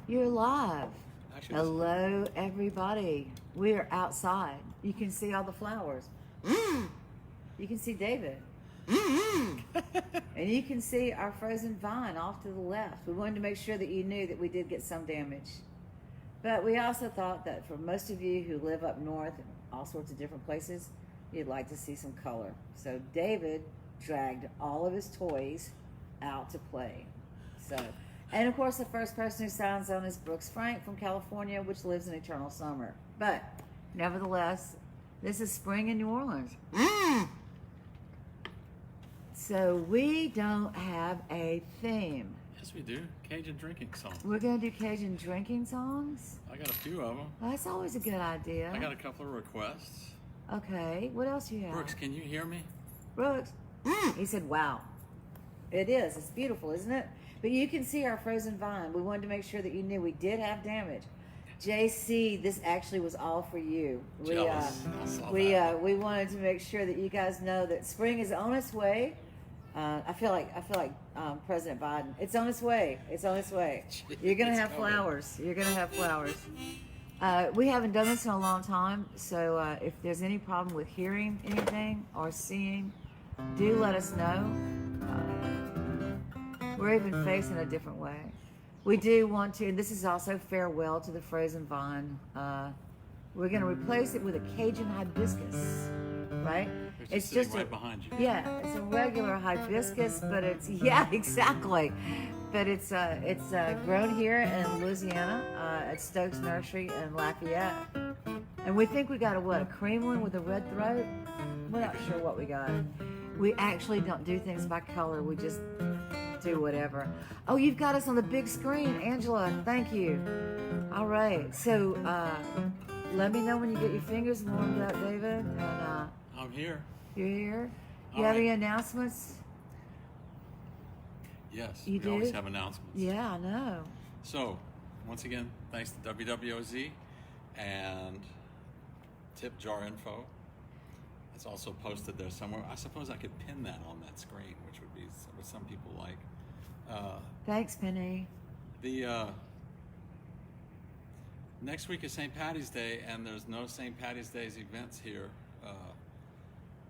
You're live. Actually, Hello, everybody. We are outside. You can see all the flowers. You can see David. And you can see our frozen vine off to the left. We wanted to make sure that you knew that we did get some damage. But we also thought that for most of you who live up north and all sorts of different places, you'd like to see some color. So David dragged all of his toys out to play. And of course, the first person who signs on is Brooks Frank from California, which lives in eternal summer. But nevertheless, this is spring in New Orleans. So we don't have a theme. yes, we do. Cajun drinking song. We're going to do Cajun drinking songs. I got a few of them. Well, that's always a good idea. I got a couple of requests. Okay, what else you have? Brooks, can you hear me? Brooks. He said, wow. It is. It's beautiful, isn't it? But you can see our frozen vine. We wanted to make sure that you knew we did have damage. JC, this actually was all for you. Jealous. I saw We that. we wanted to make sure that you guys know that spring is on its way. I feel like President Biden. It's on its way. It's on its way. You're gonna It's have coming. flowers. You're gonna have flowers. We haven't done this in a long time, so if there's any problem with hearing anything or seeing, do let us know. We're even facing a different way. We do want to, and this is also farewell to the frozen vine. We're going to replace it with a Cajun hibiscus, right? Which It's is sitting just right behind you. yeah, it's a regular hibiscus, but it's exactly. But it's grown here in Louisiana at Stokes Nursery in Lafayette, and we think we got a cream one with a red throat. We're not sure what we got. We actually don't do things by color. We just do whatever. Oh, you've got us on the big screen, Angela. Thank you. All right, so let me know when you get your fingers warmed up, David. And I'm here. you're here. You All have right. any announcements? Yes, You we always do? have announcements. Yeah, I know. So, once again, thanks to WWOZ and tip jar info. It's also posted there somewhere. I suppose I could pin that on that screen, which would be what some people like. Thanks, Penny. The next week is St. Patty's Day, and there's no St. Patty's Day's events here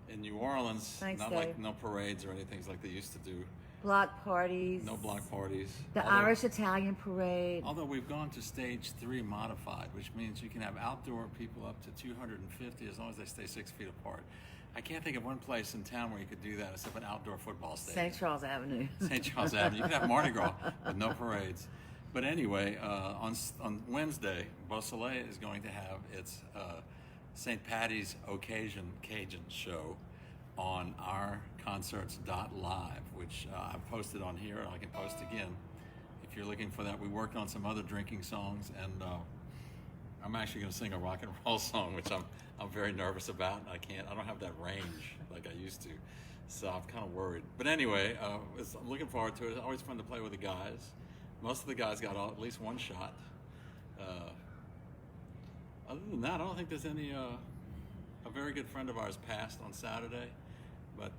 in New Orleans. Thanks, Not Dave. like no parades or anything like they used to do. Block parties. No block parties. The Although- Irish-Italian parade. Although we've gone to stage 3 modified, which means you can have outdoor people up to 250 as long as they stay 6 feet apart. I can't think of one place in town where you could do that except an outdoor football stadium. St. Charles Avenue. St. Charles Avenue. You can have Mardi Gras, but no parades. But anyway, on Wednesday, Beausoleil is going to have its St. Patty's Occasion Cajun show on ourconcerts.live, which I've posted on here, and I can post again if you're looking for that. We worked on some other drinking songs, and I'm actually going to sing a rock and roll song, which I'm very nervous about. I don't have that range like I used to, so I'm kind of worried. But anyway, I'm looking forward to it. It's always fun to play with the guys. Most of the guys got at least one shot. Other than that, I don't think there's any. A very good friend of ours passed on Saturday, but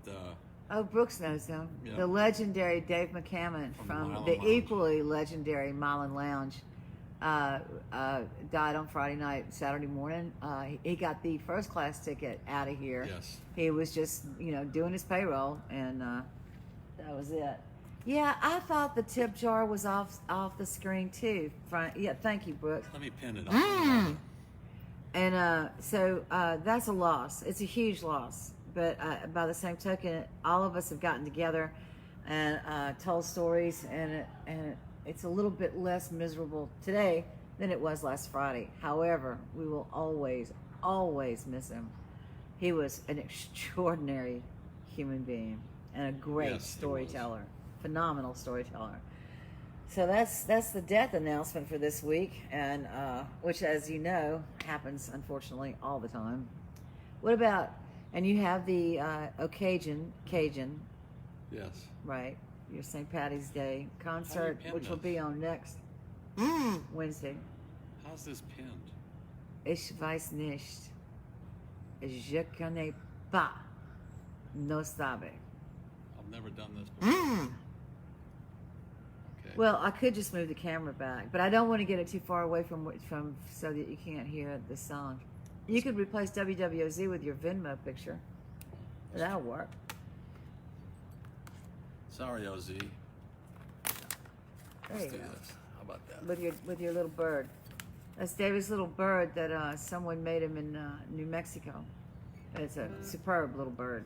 Oh, Brooks knows him. Yeah. The legendary Dave McCammon From from Mile the Lounge. equally legendary Mile Lounge died on Friday night, Saturday morning. He got the first class ticket out of here. yes, He was just, doing his payroll, and that was it. Yeah, I thought the tip jar was off the screen too. Yeah, thank you, Brooks. let me pin it up. And so that's a loss. It's a huge loss. But by the same token, all of us have gotten together and told stories, and it's a little bit less miserable today than it was last Friday. However, we will always, always miss him. He was an extraordinary human being and a great Yes, he storyteller, phenomenal storyteller. So that's the death announcement for this week, and which, as you know, happens unfortunately all the time. What about? And you have the Cajun, Yes. right? Your St. Patty's Day concert, pin which will this? be on next Wednesday. How's this pinned? Ich weiß nicht. Je connais pas. No sabe. I've never done this before. Okay. Well, I could just move the camera back, but I don't want to get it too far away from so that you can't hear the song. You could replace WWOZ with your Venmo picture. That'll work. Sorry, OZ. There Let's you do go. this. How about that? With your little bird. That's David's little bird that someone made him in New Mexico. It's a superb little bird.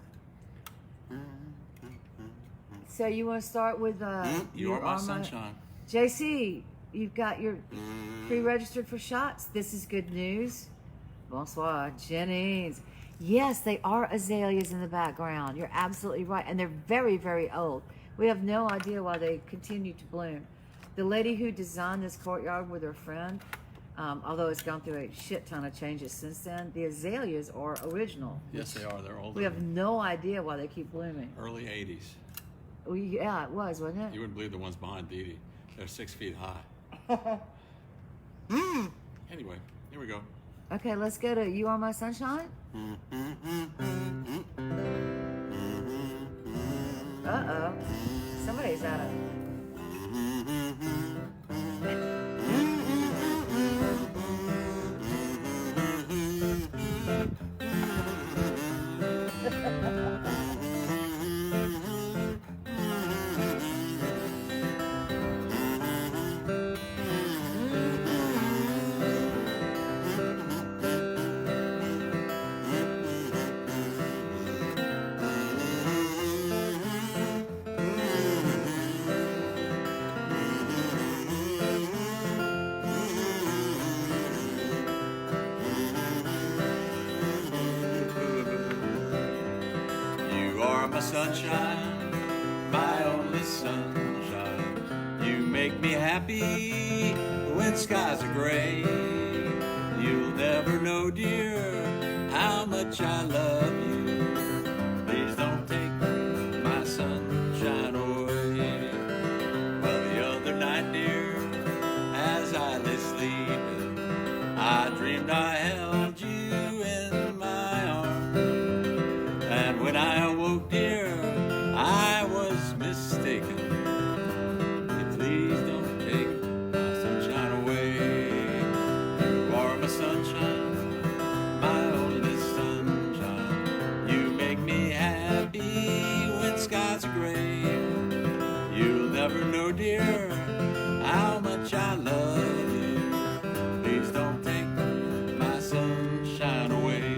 So you want to start with You Are My Sunshine. JC, you've got your pre-registered for shots. This is good news. Bonsoir, Jennings. Yes, they are azaleas in the background. You're absolutely right. And they're very, very old. We have no idea why they continue to bloom. The lady who designed this courtyard with her friend, although it's gone through a shit ton of changes since then, the azaleas are original. Yes, they are. They're older. We have no idea why they keep blooming. Early 80s. Well, yeah, it was, wasn't it? You wouldn't believe the ones behind Dee Dee. They're 6 feet high. Anyway, here we go. Okay, let's go to You Are My Sunshine. Uh-oh. Somebody's at it. My sunshine, my only sunshine. You make me happy when skies are gray. You'll never know, dear, how much I love you. Please don't take my sunshine away. Well, the other night, dear, as I lay sleeping, I dreamed I held you in my arms. And when I awoke, dear, I was mistaken. Please don't take my sunshine away. You are my sunshine, my only sunshine. You make me happy when skies are gray. You'll never know, dear, how much I love you. Please don't take my sunshine away.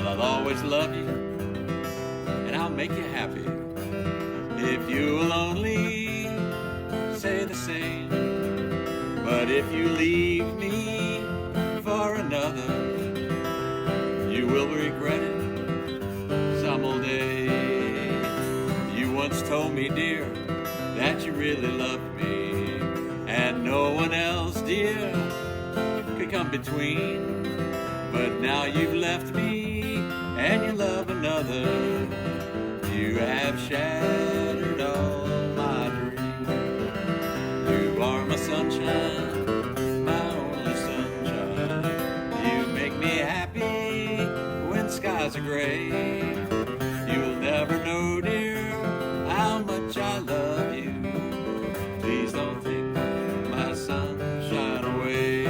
I'll always love you, and I'll make you happy if you'll only say the same. But if you leave me for another, you will regret it some old day. You once told me, dear, that you really loved me, and no one else, dear, could come between. But now you've left me, and you love another. You have shattered all my dreams. You are my sunshine, my only sunshine. You make me happy when skies are gray. You'll never know, dear, how much I love you. Please don't take my sunshine away.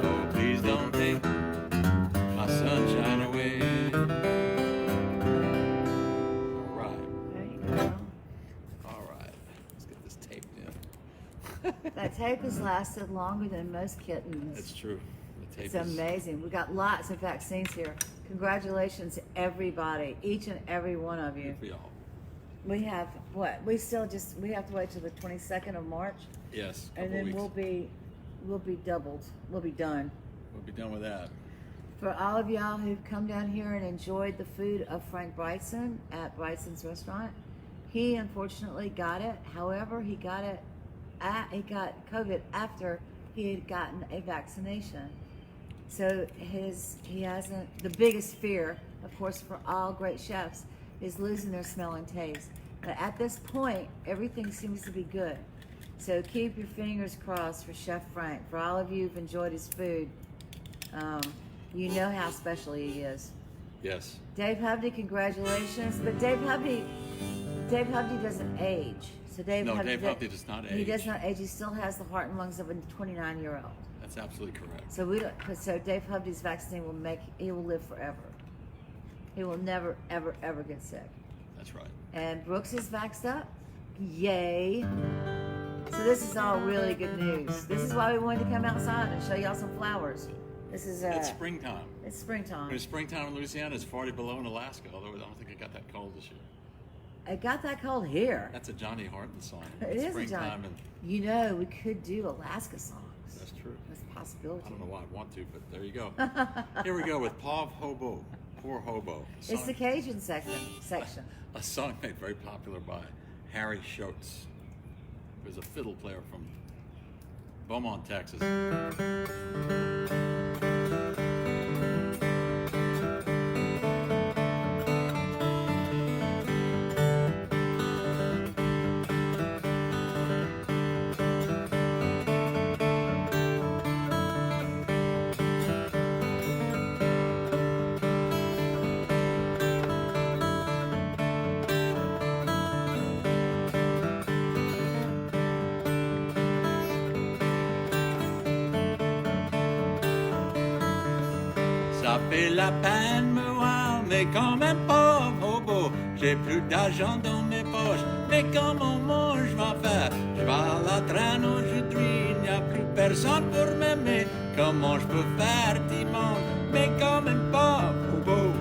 Oh, please don't take my sunshine away. All right. Let's get this taped in. That tape has lasted longer than most kittens. It's true. The tape It's is amazing. We got lots of vaccines here. Congratulations to everybody, each and every one of you. good for y'all. We have what? We have to wait till the 22nd of March, Yes. and then weeks. we'll be doubled. We'll be done. We'll be done with that. For all of y'all who've come down here and enjoyed the food of Frank Bryson at Bryson's restaurant, he unfortunately got it. However, he got COVID after he had gotten a vaccination. So he hasn't, the biggest fear, of course, for all great chefs is losing their smell and taste. But at this point, everything seems to be good. So keep your fingers crossed for Chef Frank. For all of you who've enjoyed his food, you know how special he is. Yes. Dave Hovde, congratulations. But Dave Hovde doesn't age. So Dave Hovde does not age. He does not age. He still has the heart and lungs of a 29-year-old. That's absolutely correct. So so Dave Hovde's vaccine he will live forever. He will never, ever, ever get sick. That's right. And Brooks is vaxxed up. Yay. So this is all really good news. This is why we wanted to come outside and show y'all some flowers. This is it's springtime. It's springtime. It's springtime in Louisiana. It's 40 below in Alaska, although I don't think it got that cold this year. It got that cold here. That's a Johnny Horton song. It is a Johnny. You know, we could do Alaska songs. That's true. That's a possibility. I don't know why I'd want to, but there you go. Here we go with Pauvre Hobo. Poor Hobo. It's the Cajun section. A song made very popular by Harry Schultz, who's a fiddle player from Beaumont, Texas. Ça fait la peine me voir, mais quand même pauvre hobo. J'ai plus d'argent dans mes poches, mais comment moi je vais faire? Je vais à la traîne aujourd'hui, il n'y a plus personne pour m'aimer. Comment je peux faire dimanche, mais quand même pauvre hobo.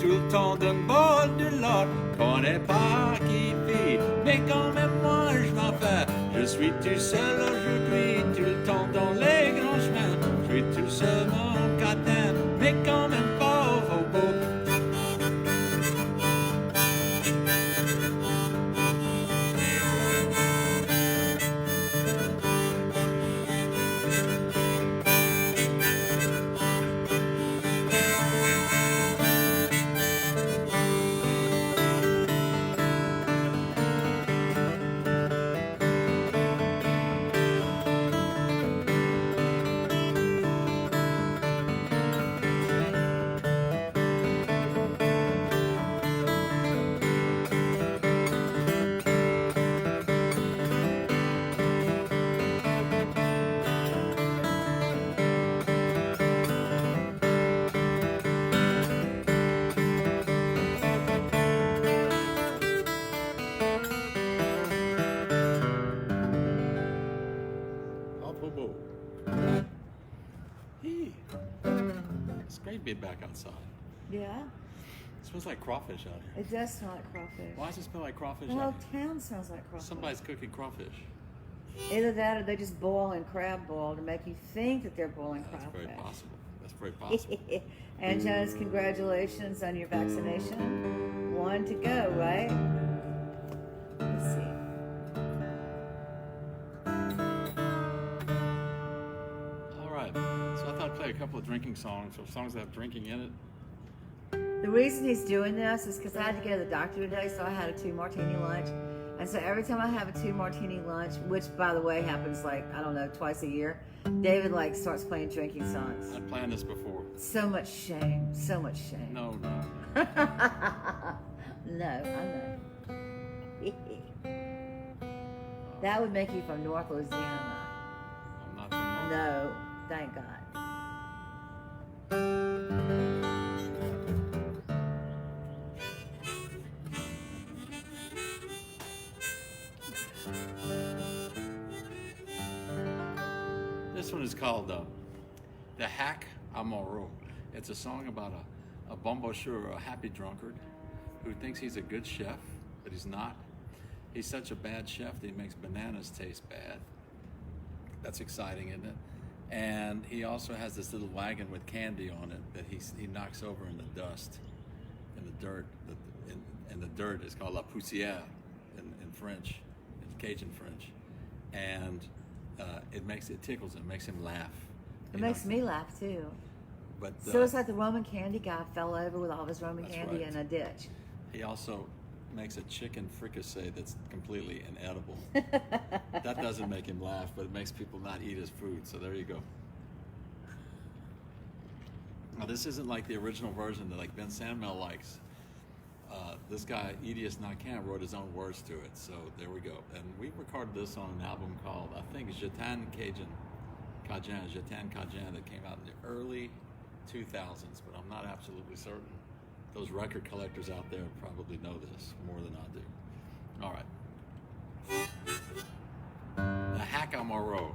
Tout le temps d'un bol de l'or, qu'on n'est pas qui vit, mais quand même moi je m'en fais. Je suis tout seul aujourd'hui, tout le temps dans les grands chemins. Je suis tout seul mon catin, mais quand même pas au robot. It's great being back outside. Yeah. It smells like crawfish out here. It does smell like crawfish. Why does it smell like crawfish Well, out here? town smells like crawfish. Somebody's cooking crawfish. Either that or they just boil and crab boil to make you think that they're boiling That's crawfish. very possible. That's very possible. And Jonas, congratulations on your vaccination. 1 to go, right? couple of drinking songs, or songs that have drinking in it. The reason he's doing this is because I had to go to the doctor today, so I had a 2-martini lunch. And so every time I have a 2-martini lunch, which by the way happens like, I don't know, twice a year, David like starts playing drinking songs. I planned this before. So much shame, so much shame. No. No, I know. That would make you from North Louisiana. I'm not from No, thank God. This one is called The Hack Amoureux. It's a song about a bonboncheur, a happy drunkard, who thinks he's a good chef, but he's not. He's such a bad chef that he makes bananas taste bad. That's exciting, isn't it? And he also has this little wagon with candy on it that he knocks over in the dust, in the dirt. And the dirt is called la poussière in French, in Cajun French. And it tickles him, makes him laugh. It makes me laugh too. But so it's like the Roman candy guy fell over with all of his Roman candy right. in a ditch. He also makes a chicken fricassee that's completely inedible. That doesn't make him laugh, but it makes people not eat his food. So there you go. Now this isn't like the original version that like Ben Sandmel likes. This guy, Idias Nakan, wrote his own words to it. So there we go. And we recorded this on an album called, I think, Jetan Cajun, that came out in the early 2000s, but I'm not absolutely certain. Those record collectors out there probably know this more than I do. All right. The Hack Amoureux.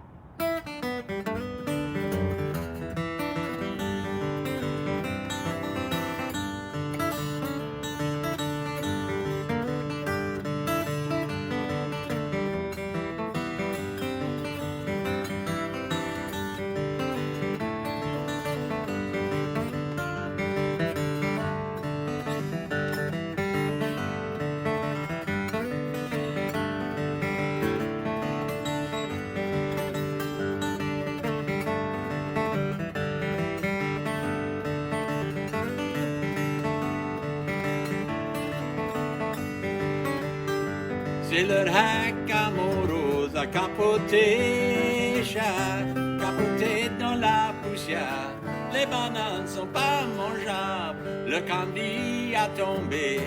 C'est leur hack amoureuse à capoter, chat, capoter dans la poussière. Les bananes sont pas mangeables, le candy a tombé,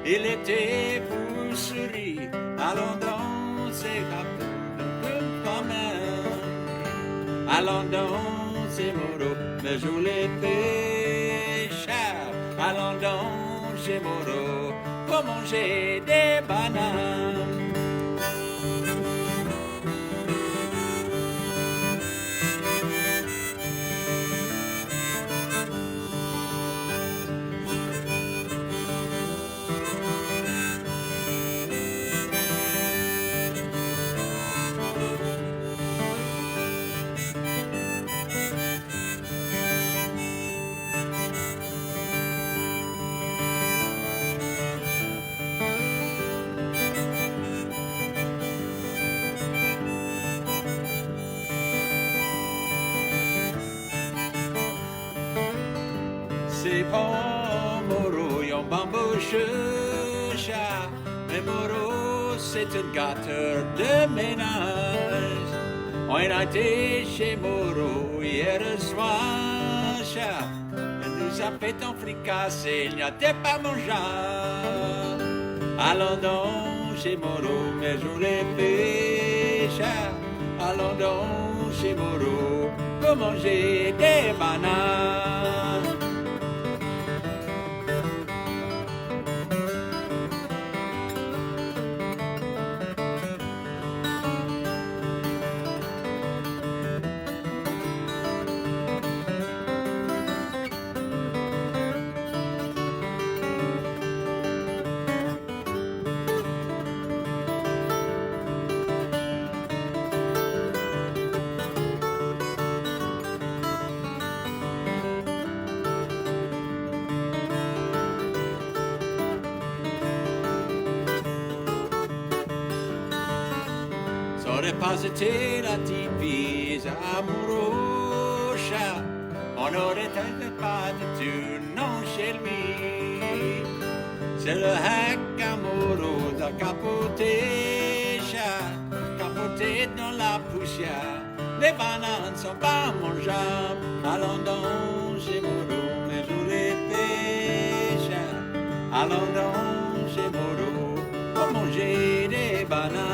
il était pourri. Allons danser quand même, allons danser Moreau, mais je les pêche. Allons danser Moreau, pour manger des bananes. C'est pas Moreau, yon bambouche chat, mais Moreau c'est un gâteur de ménage. On a été chez Moreau hier soir, chat, il nous a fait un fricassé, il n'y a pas mangeable. Allons donc chez Moreau, mais je les pêche. Allons donc chez Moreau, pour manger des bananes. Ça aurait pas été la typise amoureuse, On n'aurait peut-être pas de tout, non, chez lui. C'est le hackamoro de capoter, capoter dans la poussière. Les bananes sont pas mangeables. Allons donc chez Modo, mais je les pêche. Allons donc chez Modo pour manger des bananes.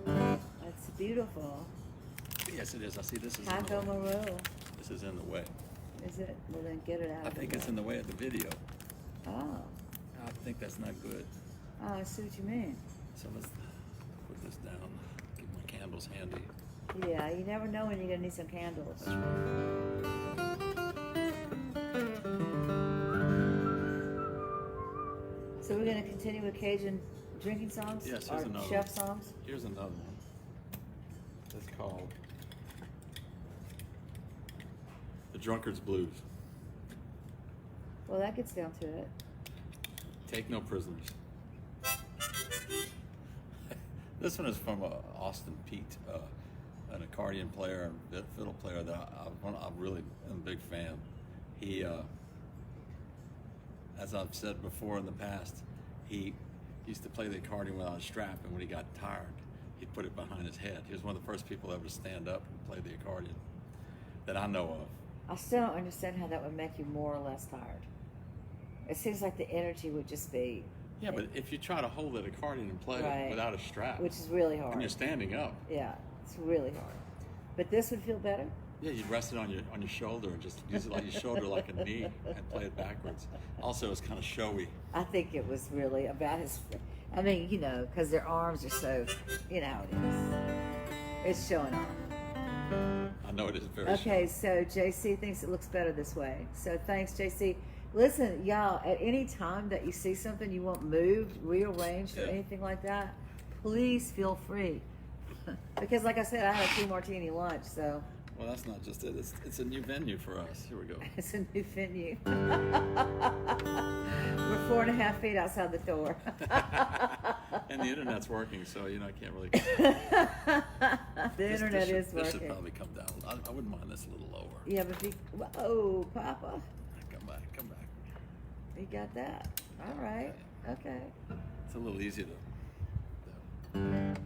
That's beautiful. Yes, it is. I see this is in the Taco way. Moreau. This is in the way. Is it? Well, then get it out. I of the think it's way. in the way of the video. Oh. I think that's not good. Oh, I see what you mean. So let's put this down. Get my candles handy. Yeah, you never know when you're gonna need some candles. That's right. So we're gonna continue with Cajun drinking songs? Yes, Or here's another chef one. songs? Here's another one. It's called The Drunkard's Blues. Well, that gets down to it. Take no prisoners. This one is from Austin Pete, an accordion player and fiddle player that I really am a big fan. He, as I've said before in the past, he used to play the accordion without a strap, and when he got tired, he'd put it behind his head. He was one of the first people ever to stand up and play the accordion that I know of. I still don't understand how that would make you more or less tired. It seems like the energy would just be... Yeah, but if you try to hold that accordion and play Right. it without a strap, Which is really hard. and you're standing up, Yeah, it's really hard. But this would feel better? yeah, you'd rest it on your shoulder and just use it like your shoulder like a knee and play it backwards. Also, it's kind of showy. I think it was really about his... I mean, you know, because their arms are so... You know how it is. It's showing off. I know it is very Okay, so JC thinks it looks better this way. So thanks, JC. Listen, y'all, at any time that you see something you want moved, rearranged, or Yeah. anything like that, please feel free. Because like I said, I had a 2-martini lunch, so Well, that's not just it. It's a new venue for us. Here we go. it's a new venue. We're 4.5 feet outside the door. And the internet's working, so I can't really. The internet is This should working. probably come down. I wouldn't mind this a little lower. Yeah, but whoa, Papa, Come back. you got that. All right, okay. It's a little easier to.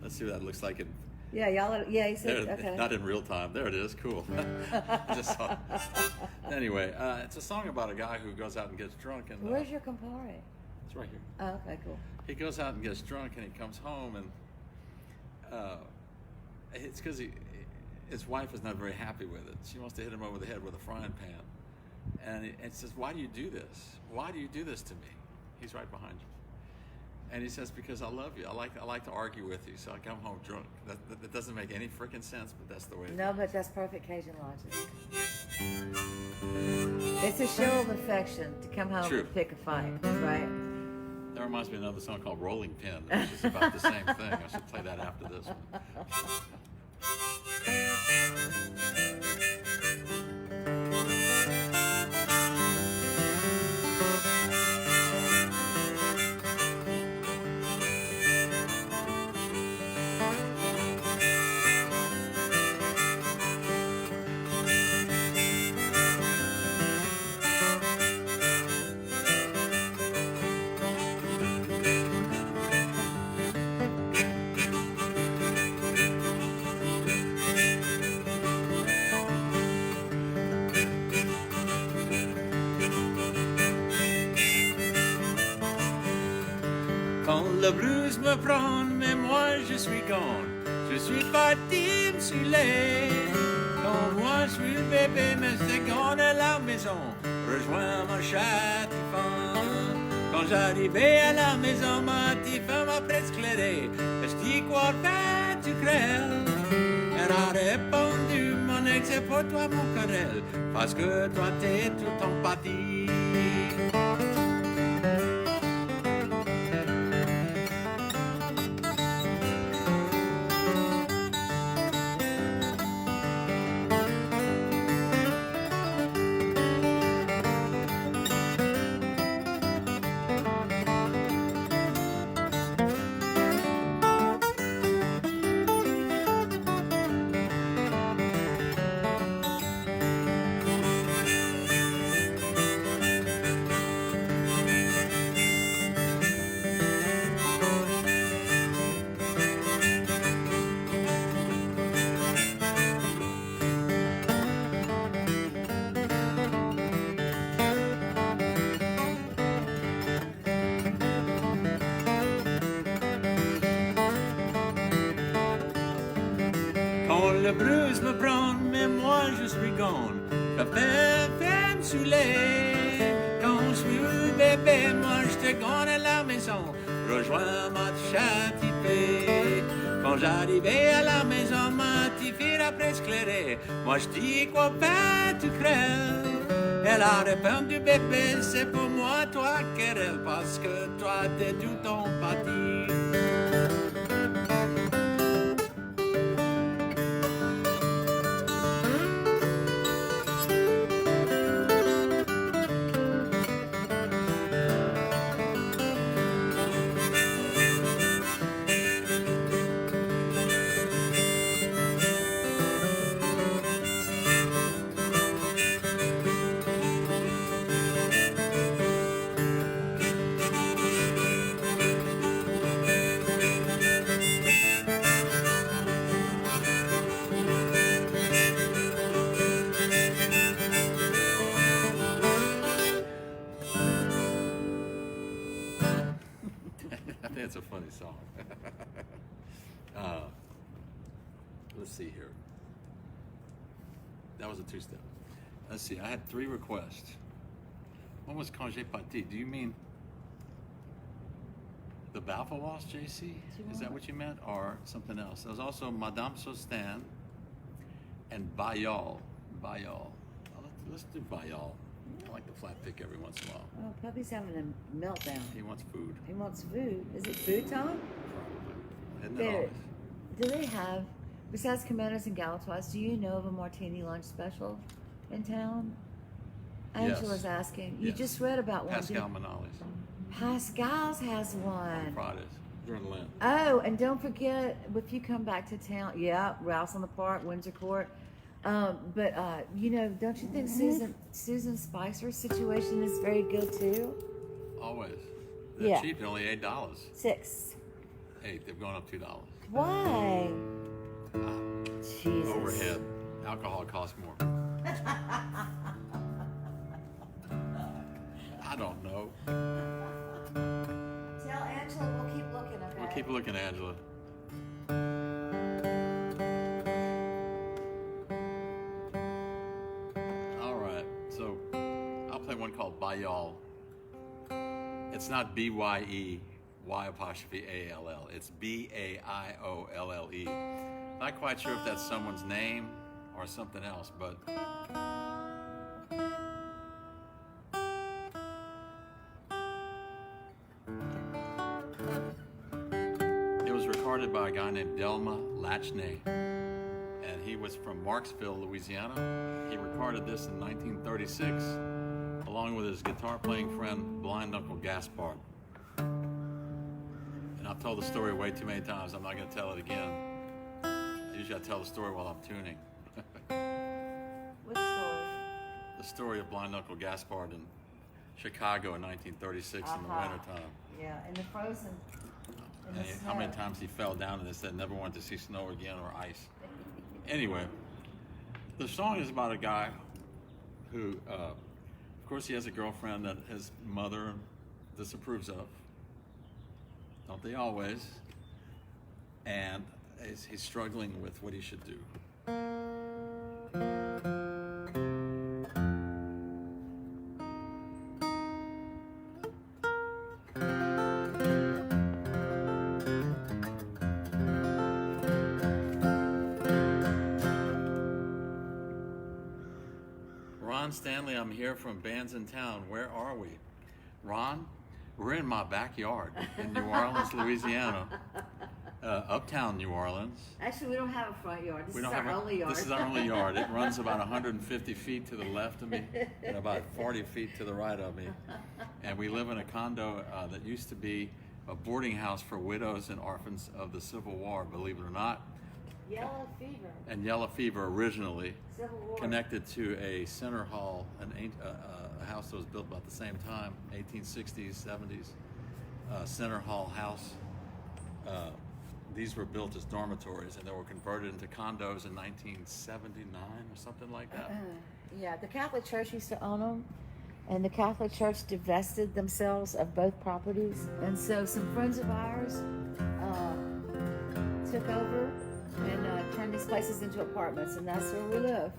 Let's see what that looks like in. Yeah, y'all. Yeah, he said There, okay. Not in real time. There it is. Cool. I just saw. Anyway, it's a song about a guy who goes out and gets drunk, and Where's your compare? it's right here. Oh, okay, cool. He goes out and gets drunk, and he comes home, and it's because his wife is not very happy with it. She wants to hit him over the head with a frying pan, and he says, "Why do you do this? Why do you do this to me?" He's right behind you. And he says, "Because I love you. I like to argue with you, so I come home drunk." That doesn't make any freaking sense, but that's the way it No, is. but that's perfect Cajun logic. It's a show of affection to come home True. and pick a fight, right? That reminds me of another song called Rolling Pin, which is about the same thing. I should play that after this one. Quand le blues me prend, mais moi je suis gone. Je suis parti me saouler. Quand moi je suis bébé, mais c'est gone à la maison. rejoins mon châtiment. Quand j'arrivais à la maison, mon petit femme m'a presque éclairé. Je dis quoi faire, tu crèves? Elle a répondu, mon ex, c'est pour toi mon querelle, parce que toi t'es tout en pâtis. Quand le blues me prend, mais moi je suis gone. Je fais me saouler. Quand je suis bébé, moi je te gagne à la maison. Rejoins ma châtipé. Quand j'arrivais à la maison, ma petite fille a presque éclairé. Moi je dis quoi ben tu crèves. Elle a répondu bébé, c'est pour moi toi querelle, parce que toi t'es tout en pâtis. I think it's a funny song. Let's see here. That was a two-step. Let's see, I had 3 requests. One was Congé Pâté. Do you mean the Baffle Waltz, JC? Is that what you meant? Or something else? There was also Madame Sostan and Bayal. Bayal. Let's do Bayal. I like the flat pick every once in a while. Oh, Puppy's having a meltdown. He wants food. He wants food. Is it food time? Probably. Isn't it always? Do they have, besides Comandos and Galatoirs, do you know of a martini lunch special in town? Angela's asking. You Yes. just read about one. Pascal Manali's. Pascal's has one. Fridays during Lent. Oh, and don't forget, if you come back to town, yeah, Rouse on the Park, Windsor Court. You know, don't you think Susan Spicer's situation is very good too? Always. They're Yeah. cheap. They're only $8. 6. 8. They've gone up $2. Why? Jesus. Overhead. Alcohol costs more. I don't know. Tell Angela we'll keep looking, okay? We'll keep looking, Angela. All right. So I'll play one called Bayal. It's not B-Y-E, Y''A''L'. It's B-A-I-O-L-L-E. Not quite sure if that's someone's name or something else, but it was recorded by a guy named Delma Lachney, and he was from Marksville, Louisiana. He recorded this in 1936 along with his guitar-playing friend, Blind Uncle Gaspard. And I've told the story way too many times. I'm not going to tell it again. Usually I tell the story while I'm tuning. What story? The story of Blind Uncle Gaspard in Chicago in 1936 in the wintertime. Yeah, in the frozen. In the And how many snow. times he fell down and they said never wanted to see snow again or ice. Anyway, the song is about a guy who, of course, he has a girlfriend that his mother disapproves of. Don't they always? And he's struggling with what he should do. Ron Stanley. I'm here from Bands in Town. Where are we? Ron, we're in my backyard in New Orleans, Louisiana. Uptown New Orleans. Actually, we don't have a front yard. This We is don't our have only yard. This is our only yard. It runs about 150 feet to the left of me and about 40 feet to the right of me. And we live in a condo that used to be a boarding house for widows and orphans of the Civil War, believe it or not. Yellow fever. And yellow fever originally Civil War. connected to a center hall, a house that was built about the same time, 1860s, 70s, center hall house. These were built as dormitories, and they were converted into condos in 1979 or something like that. Yeah, the Catholic Church used to own them, and the Catholic Church divested themselves of both properties. And so some friends of ours took over and turned these places into apartments, and that's where we live.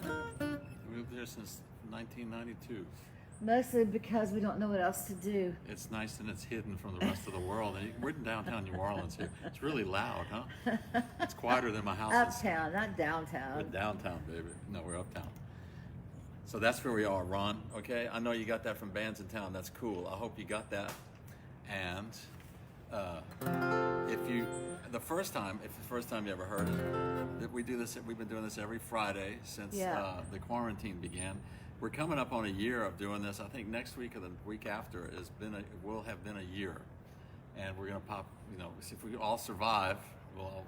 We lived here since 1992. Mostly because we don't know what else to do. It's nice and it's hidden from the rest of the world. And we're in downtown New Orleans here. It's really loud, huh? It's quieter than my house. Uptown, not We're downtown. downtown, baby. No, we're uptown. So that's where we are, Ron. Okay, I know you got that from Bands in Town. That's cool. I hope you got that. And if the first time you ever heard it, that we do this, we've been doing this every Friday since the quarantine began. We're coming up on a year of doing this. I think next week or the week after will have been a year, and we're gonna pop. If we all survive, I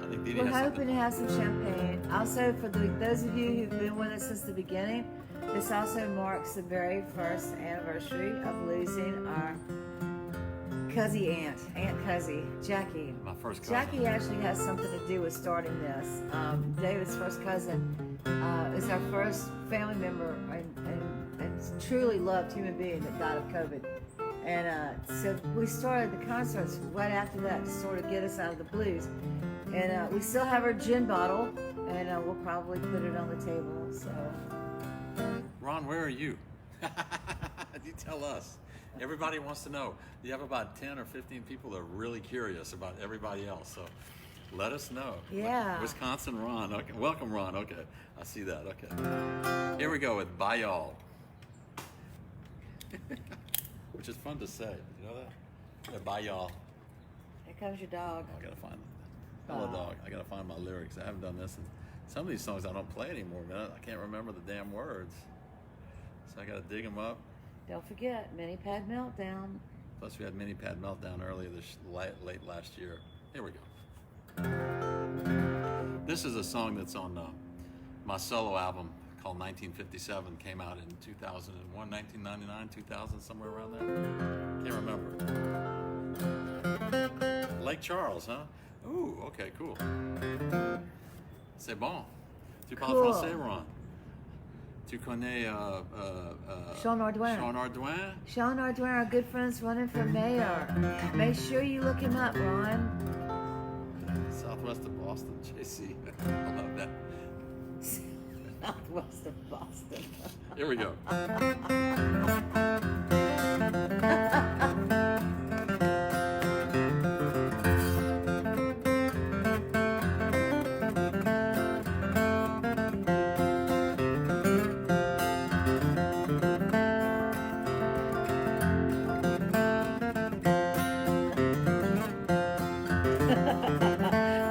think Dee Dee We're has hoping something. to have some champagne. Also, for those of you who've been with us since the beginning, this also marks the very first anniversary of losing our Aunt Cuzzy, Jackie. My first cousin. Jackie actually has something to do with starting this. David's first cousin is our first family member and truly loved human being that died of COVID. And so we started the concerts right after that to sort of get us out of the blues. And we still have our gin bottle, and we'll probably put it on the table. So, Ron, where are you? You tell us. Everybody wants to know. You have about 10 or 15 people that are really curious about everybody else. So let us know. Yeah. Wisconsin Ron. Okay. Welcome, Ron. Okay. I see that. Okay. Here we go with Bye Y'all. Which is fun to say. You know that? Yeah, Bye Y'all. here comes your dog. Oh, I gotta find Hello dog. I gotta find my lyrics. I haven't done this. Some of these songs I don't play anymore, man. I can't remember the damn words. So I gotta dig them up. Don't forget, Mini Pad Meltdown. Plus, we had Mini Pad Meltdown earlier late last year. Here we go. This is a song that's on my solo album called 1957. Came out in 2001, 1999, 2000, somewhere around there. Can't remember. Lake Charles, huh? Ooh, okay, cool. C'est bon. Tu parles Cool. français, Ron? Tu connais Sean Ardouin. Sean Ardouin? Sean Ardouin, our good friends running for mayor. Make sure you look him up, Ron. Southwest of Boston, JC. I love that. Southwest of Boston. Here we go.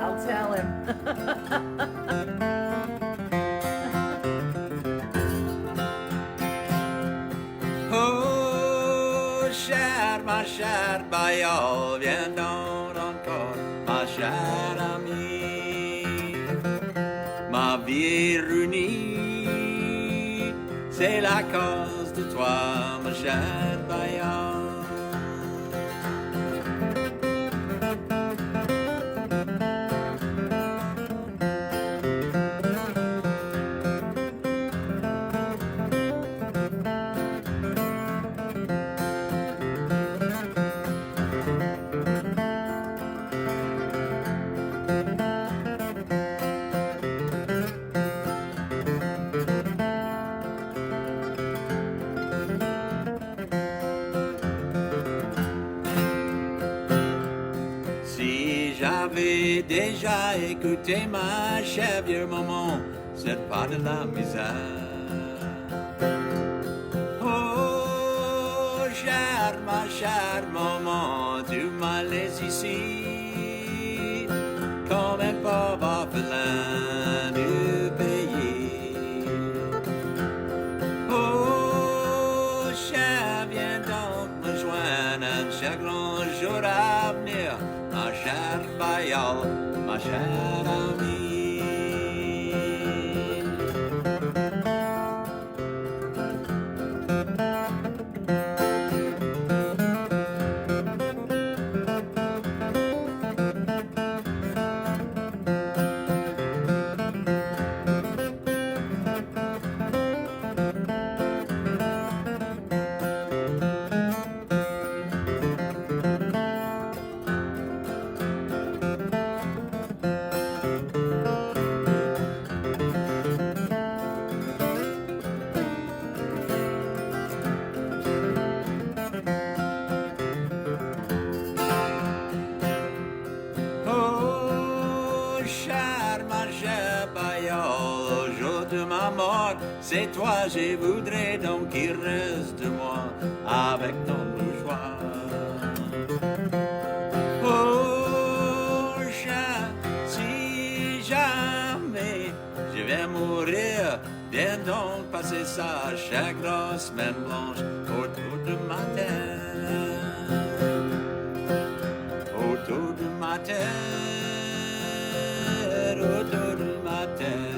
I'll tell him. Oh, ma chère Bayol, viens donc encore, ma chère amie. Ma vie réunie, c'est la cause de toi, ma chère Bayol. Si j'avais déjà écouté ma chère vieux maman, c'est pas de la misère. ma chère maman, tu m'as laissé ici comme un pauvre orphelin du pays. Oh, chère, viens donc me joindre un chagrin jour à venir, ma chère Bayal, ma chère amie. C'est toi, je voudrais donc qu'il reste de moi avec ton mouchoir. Oh, chat, si jamais je vais mourir, viens donc passer ça chaque grosse semaine blanche autour de ma tête. Autour de ma tête, autour de ma tête.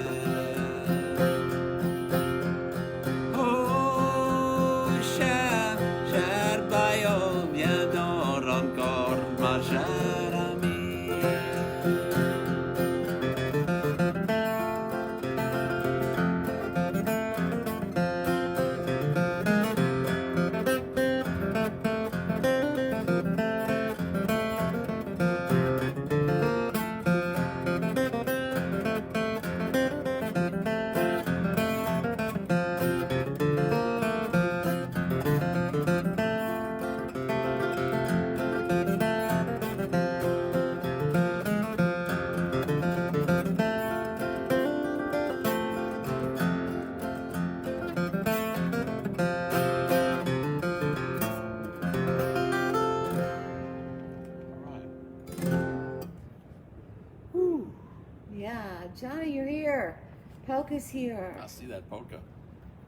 Johnny, you're here. Polka's here. I see that polka.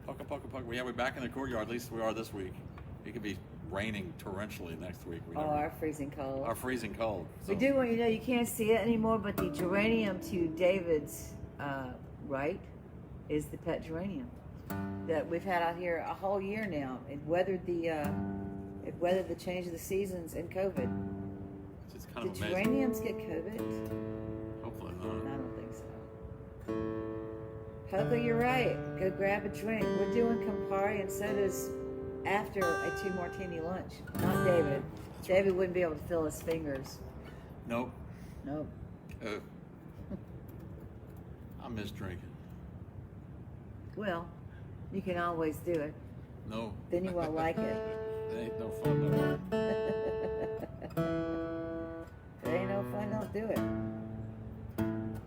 Polka, polka, polka. Yeah, we're back in the courtyard. At least we are this week. It could be raining torrentially next week. Our freezing cold. Our freezing cold. So. We do want you to know you can't see it anymore, but the geranium to David's right is the pet geranium that we've had out here a whole year now. It weathered the change of the seasons and COVID. It's kind of Did amazing. geraniums get COVID? Hopefully not. I don't think so. Poco, you're right. Go grab a drink. We're doing Campari and sodas after a 2-martini lunch. Not David. David wouldn't be able to feel his fingers. Nope. Nope. I miss drinking. Well, you can always do it. No. Then you won't like it. It ain't no fun no more. If it ain't no fun, don't do it.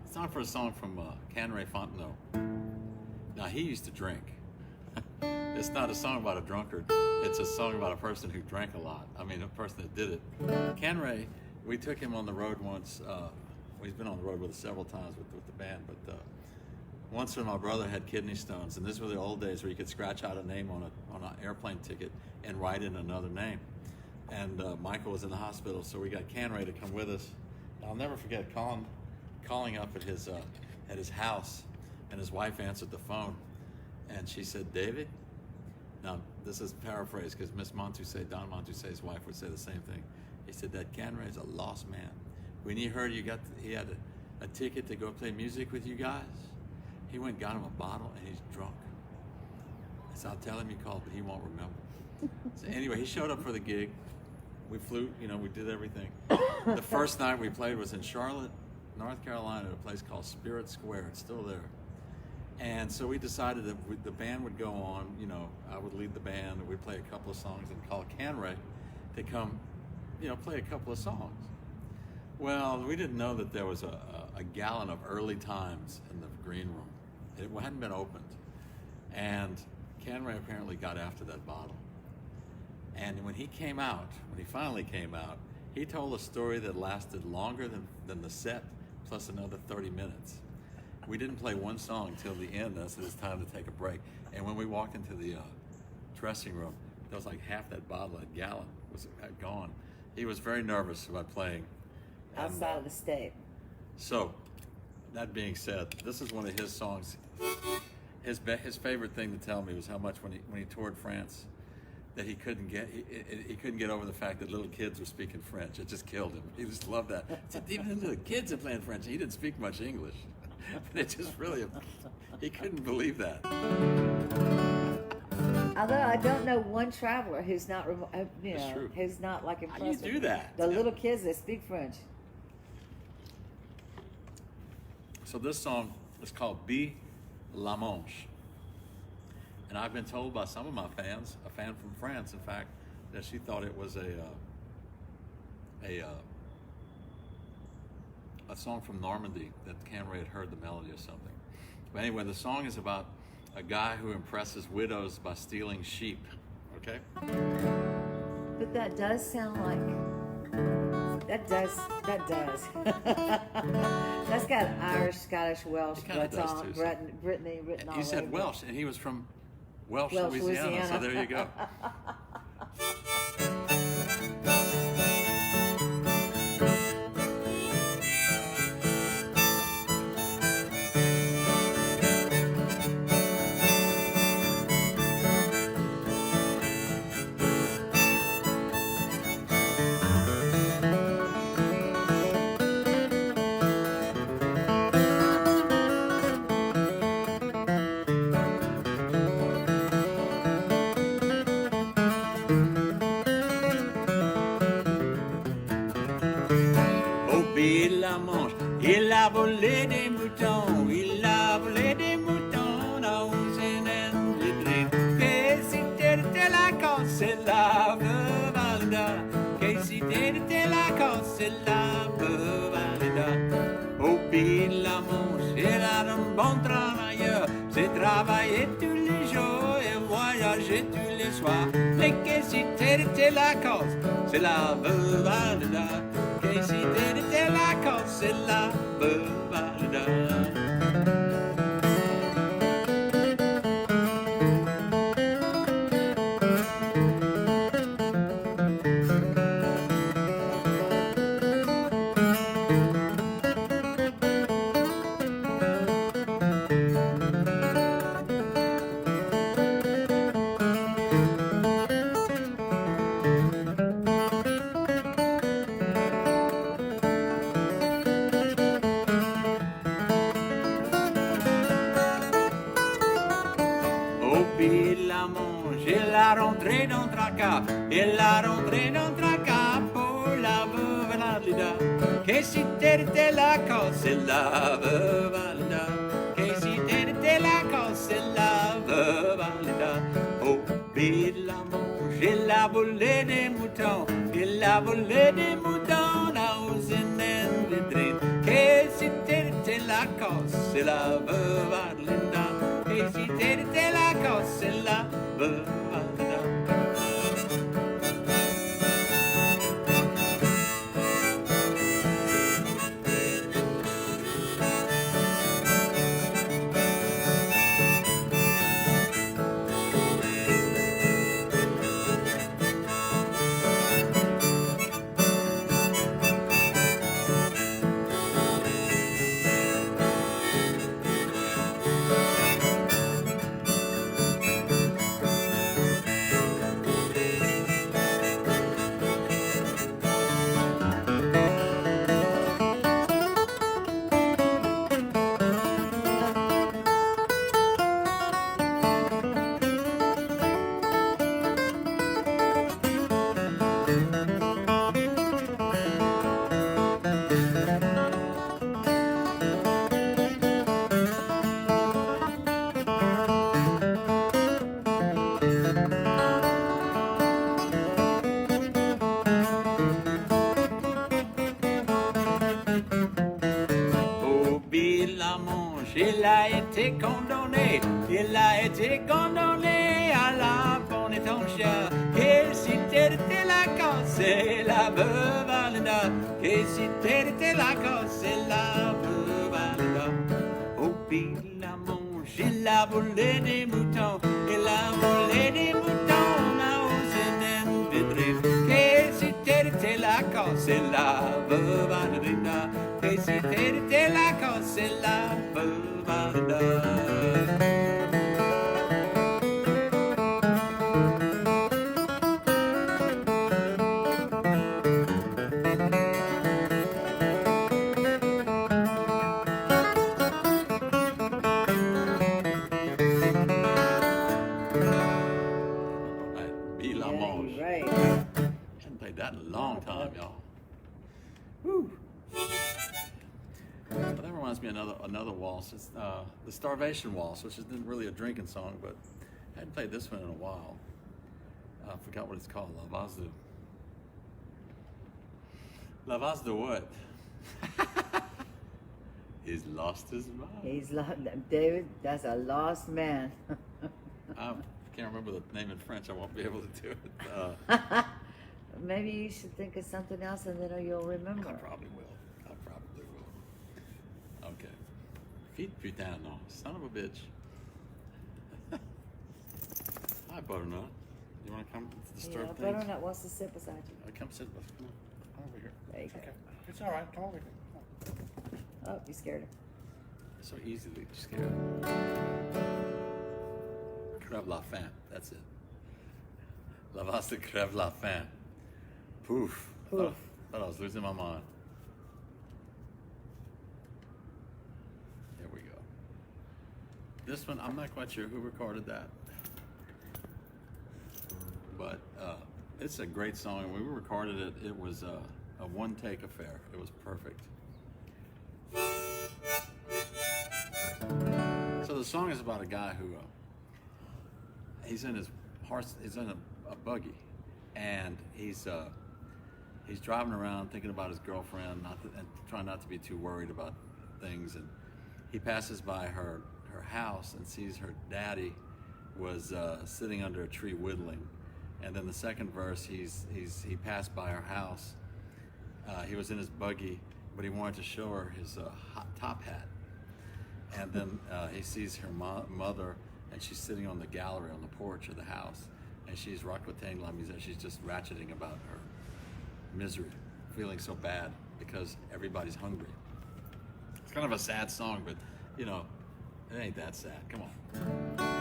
It's time for a song from Canray Fontenot. Now, he used to drink. It's not a song about a drunkard. It's a song about a person who drank a lot. I mean, a person that did it. Canray, we took him on the road once. He's been on the road with us several times with the band, but once when my brother had kidney stones, and these were the old days where you could scratch out a name on an airplane ticket and write in another name. And Michael was in the hospital, so we got Canray to come with us. I'll never forget calling up at his house, and his wife answered the phone, and she said, "David." Now this is paraphrased because Miss Montouset, Don Montouset's wife, would say the same thing. He said that Canray is a lost man. When he heard he had a ticket to go play music with you guys, he went and got him a bottle, and he's drunk. So I'll tell him you called, but he won't remember. So anyway, he showed up for the gig. We flew, we did everything. The first night we played was in Charlotte, North Carolina, at a place called Spirit Square. It's still there. And so we decided that the band would go on, I would lead the band, and we'd play a couple of songs and call Canray to come, play a couple of songs. Well, we didn't know that there was a gallon of early times in the green room. It hadn't been opened. And Canray apparently got after that bottle. And when he finally came out, he told a story that lasted longer than the set, plus another 30 minutes. We didn't play one song till the end. I said, it's time to take a break. And when we walked into the dressing room, there was like half that bottle, that gallon, was gone. He was very nervous about playing. Outside of the state. So, that being said, this is one of his songs. His favorite thing to tell me was how much when he toured France, that he couldn't get over the fact that little kids were speaking French. It just killed him. He just loved that. He said, even the kids are playing French. He didn't speak much English. But it just really, he couldn't believe that. Although I don't know one traveler who's not, who's not like impressed. How do you do that? The little kids that speak French. So this song is called Be La Manche. And I've been told by some of my fans, a fan from France, in fact, that she thought it was a song from Normandy, that Cameron had heard the melody or something. But anyway, the song is about a guy who impresses widows by stealing sheep, okay? But that does sound like, that does. That's got Irish, Scottish, Welsh, Breton, Brittany written all over. You said Welsh, and he was from Welsh, Welsh, Louisiana, so there you go. Il a volé des moutons, il a volé des moutons dans une industrie. Que si t'étais la cause, c'est la veuve Alda. Que si t'étais la cause, c'est la veuve Alda. Au pays de la Manche, elle a un bon travailleur. C'est travailler tous les jours et voyager tous les soirs. Mais que si t'étais la cause, c'est la veuve Alda. Que si t'étais la cause, c'est la veuve Alda. Elle a rentré dans tracas pour la veuve Alda. Que si t'étais la cause, c'est la veuve Alda. Que si t'étais la cause, c'est la veuve Alda. Au pays de la Manche, elle a volé des moutons. Elle a volé des moutons dans une industrie. Que si t'étais la cause, c'est la veuve Alda. Que si t'étais la cause, c'est la veuve Alda. Il a été condamné à la bonne étanchère. Et si t'étais la c'est la veuve Linda. Et si t'étais la c'est la veuve Linda. Oh, puis il a mangé la volée des moutons. Il a volé des moutons là où c'est un pétré. Et si t'étais la c'est la veuve Linda. Et si t'étais la c'est la veuve Linda. Right. Hadn't played that in a long time, y'all. Woo. Well, that reminds me of another waltz. It's the Starvation Waltz, which isn't really a drinking song, but I hadn't played this one in a while. I forgot what it's called. La Vase de... La Vase de what? He's lost his mind. He's lost, David, that's a lost man. I can't remember the name in French. I won't be able to do it. Maybe you should think of something else and then you'll remember. I probably will. Okay. Feet putain, no. Son of a bitch. Hi, Butternut. You want to come disturb things? Butternut wants to sit beside you. Come sit with us. Come on. Come over here. There you go. Okay. It's all right. Come over here. Come on. Oh, you scared her. It's so easily scared. Crève la faim. That's it. La vase de crève la faim. Poof. Poof. Thought I was losing my mind. Here we go. This one, I'm not quite sure who recorded that. But it's a great song. When we recorded it, it was a one-take affair. It was perfect. So the song is about a guy who he's in his horse. He's in a buggy, and he's driving around thinking about his girlfriend, and trying not to be too worried about things. And he passes by her house and sees her daddy was sitting under a tree whittling. And then the second verse, he passed by her house. He was in his buggy, but he wanted to show her his top hat. And then he sees her mother, and she's sitting on the gallery on the porch of the house, and she's racontant la misère. She's just ratcheting about her misery, feeling so bad because everybody's hungry. It's kind of a sad song, but you know, it ain't that sad. Come on.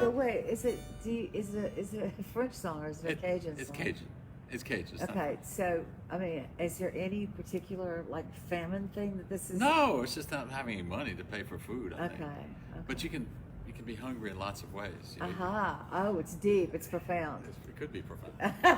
But wait, is it a French song or is it a Cajun song? It's Cajun. It's Cajun. It's okay, so I mean, is there any particular like famine thing that this is? No, it's just not having any money to pay for food. I think. Okay. But you can be hungry in lots of ways. You know? Aha! Oh, it's deep. It's profound. It could be profound. Okay.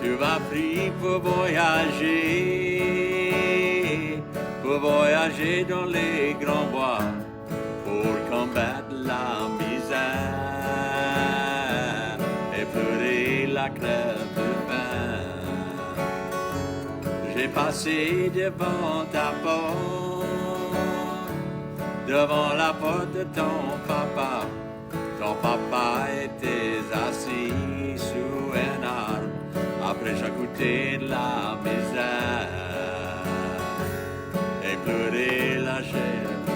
Tu vas pris pour voyager dans les grands bois, pour combattre la misère et pleurer la crève de faim. J'ai passé devant ta porte, devant la porte de ton papa. Ton papa était assis sous un arbre. Après j'ai goûté de la misère et pleuré la chair de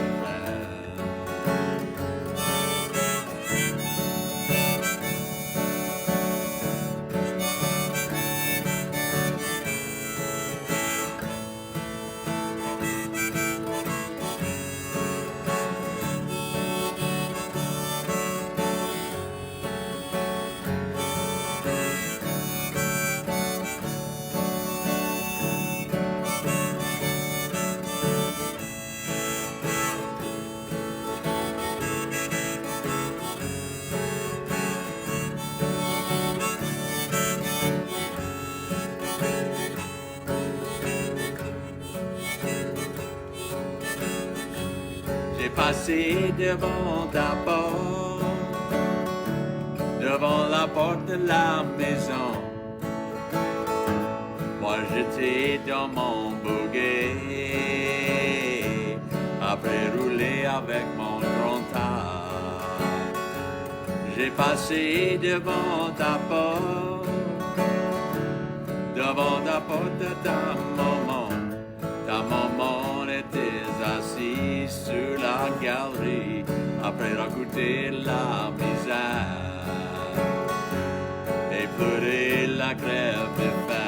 passé devant ta porte, devant la porte de la maison. Moi j'étais dans mon buggy, après rouler avec mon grand-père. J'ai passé devant ta porte, devant la porte de ta maman. Ta maman était assise sur la galerie après raconter la misère et pleurer la crève de faim.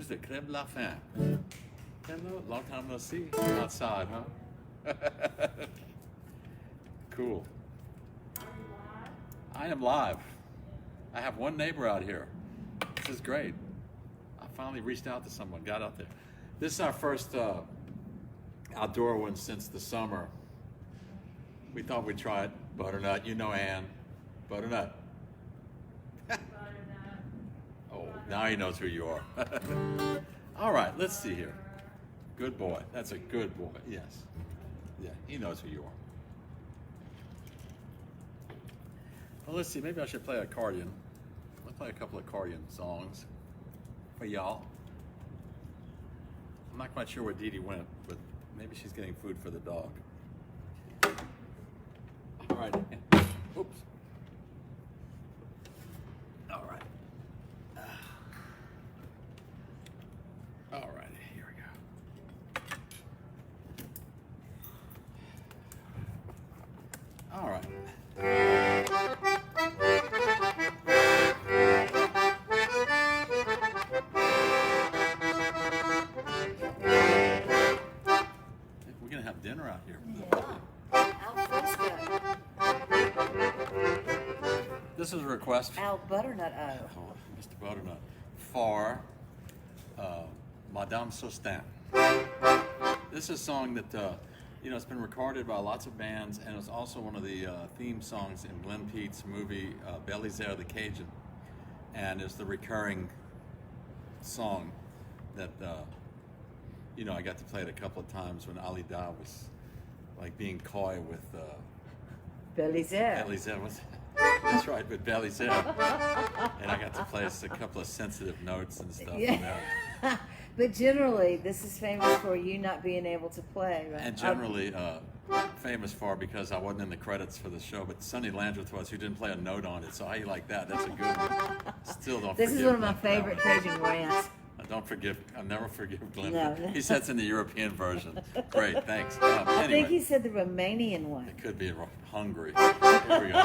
The crème la fin. Hello, long time no see outside, huh? Cool. I am live. I have one neighbor out here. This is great. I finally reached out to someone, got out there. This is our first outdoor one since the summer. We thought we'd try it. Butternut, you know Ann. Butternut. Oh, now he knows who you are. All right, let's see here. Good boy. That's a good boy. Yes. Yeah, he knows who you are. Well, let's see. Maybe I should play accordion. Let's play a couple of accordion songs for y'all. I'm not quite sure where Dee Dee went, but maybe she's getting food for the dog. All right. Oops. All right. All right, here we go. All right. We're gonna have dinner out here. This is a request. Al Butternut. Oh, Mr. Butternut. For Madame Sostin. This is a song that, it's been recorded by lots of bands, and it's also one of the theme songs in Glenn Pete's movie Belisaire the Cajun. And it's the recurring song that, I got to play it a couple of times when Ali Da was like being coy with Belisaire. Belisaire was. That's right, but Belisaire. And I got to play us a couple of sensitive notes and stuff. Yeah. But generally, this is famous for you not being able to play, right? And generally famous for, because I wasn't in the credits for the show, but Sonny Landreth was, who didn't play a note on it. So how you like that? That's a good one. Still don't This forgive is one of my Glenn for that favorite one. Cajun rants. I'll never forgive Glenn. No. He said it's in the European version. Great, thanks. I Anyway, think he said the Romanian one. it could be Hungary. Here we go.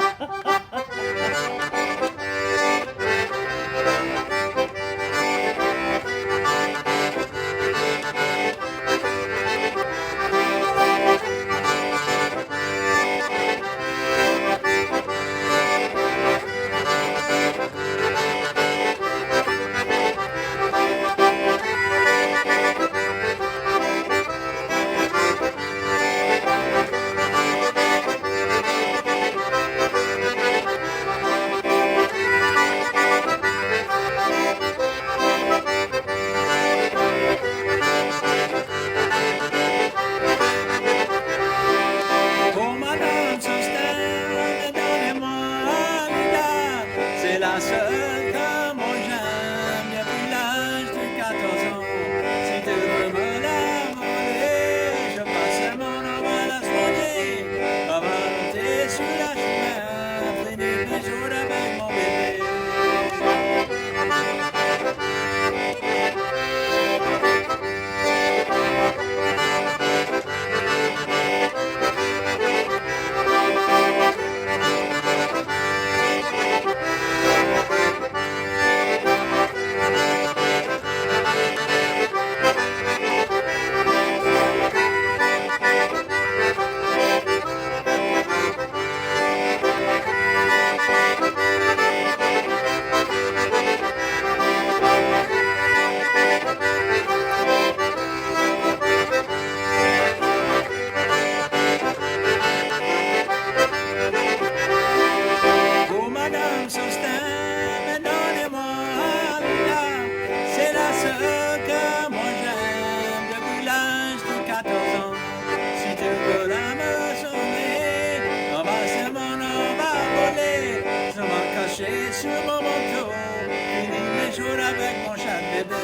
sur mon manteau, finis mes jours avec mon chat bébé.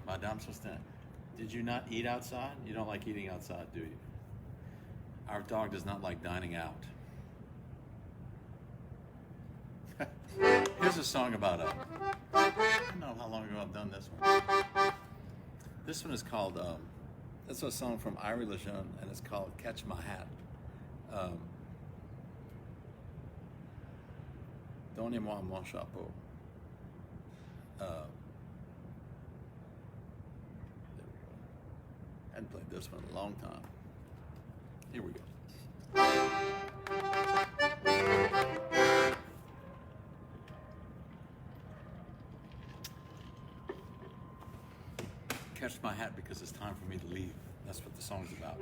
Madame Sostin, did you not eat outside? You don't like eating outside, do you? Our dog does not like dining out. Here's a song about I don't know how long ago I've done this one. This one is called, it's a song from Irie Lejeune, and it's called Catch My Hat. Donnez-moi mon chapeau. There we go. I hadn't played this one in a long time. Here we go. Catch my hat because it's time for me to leave. That's what the song's about.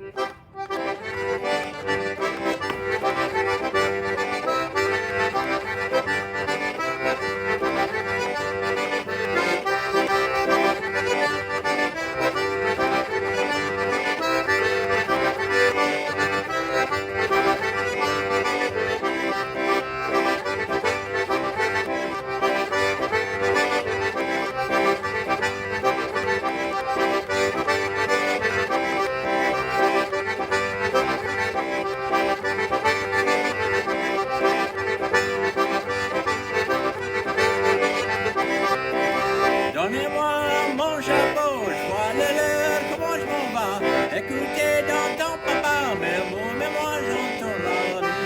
Donnez-moi mon chapeau, je vois l'heure, comment je m'en vais. Écoutez, t'entends papa, mais moi j'entends la nuit.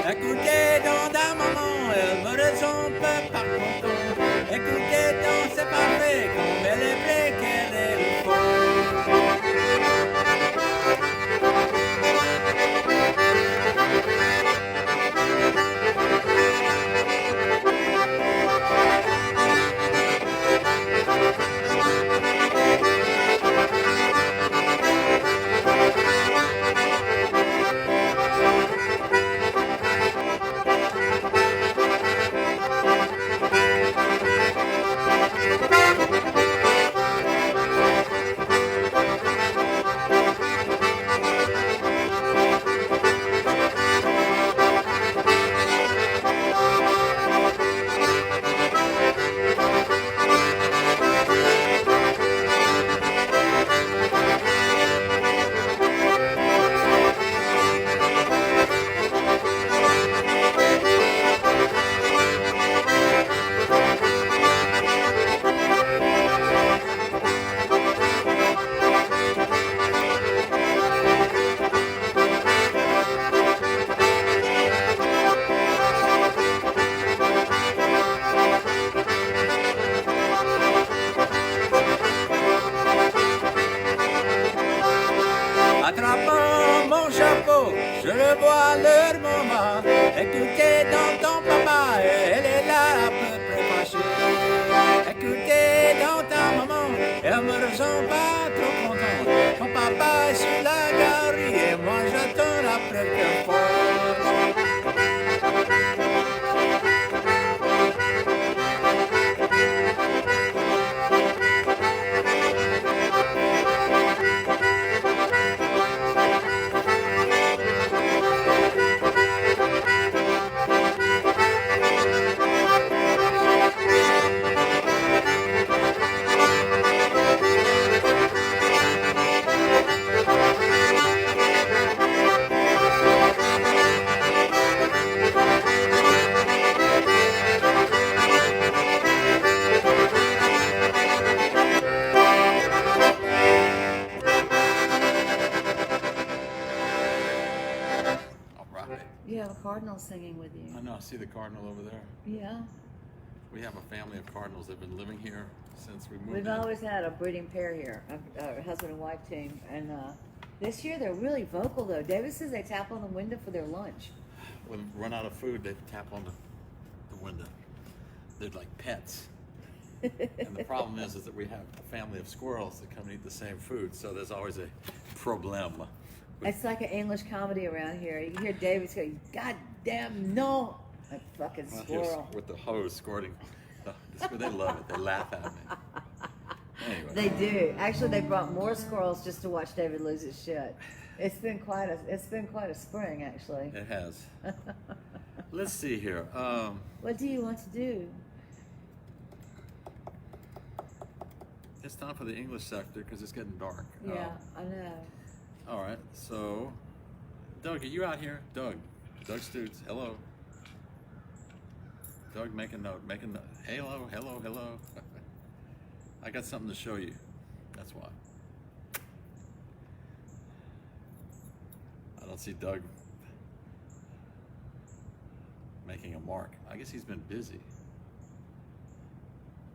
Écoutez, dans ta maman, elle me ressemble par content. Écoutez, dans c'est parfait, comme elle est vraie qu'elle est au fond. Attrapant mon chapeau, je le vois leur maman. Écoutez, dans ton papa, elle est là à peu près fâchée. Écoutez, dans ta maman, elle me ressemble pas trop contente. Ton papa est sur la galerie et moi j'attends la première fois. cardinal singing with you. I know, I see the cardinal over there. Yeah. We have a family of cardinals that have been living here since we moved We've in. always had a breeding pair here, a husband and wife team. And this year they're really vocal, though. David says they tap on the window for their lunch. When we run out of food, they tap on the window. They're like pets. And the problem is that we have a family of squirrels that come and eat the same food, so there's always a problem. It's like an English comedy around here. You hear David go, "God damn no!" A fucking Well, squirrel. with the hose squirting. They love it. They laugh at me. Anyway. They do. Actually, they brought more squirrels just to watch David lose his shit. It's been quite a spring, actually. It has. Let's see here. What do you want to do? It's time for the English sector because it's getting dark. Yeah, I know. All right. So, Doug, are you out here? Doug Stutes. Hello. Doug, make a note. Hello. I got something to show you. That's why. I don't see Doug making a mark. I guess he's been busy.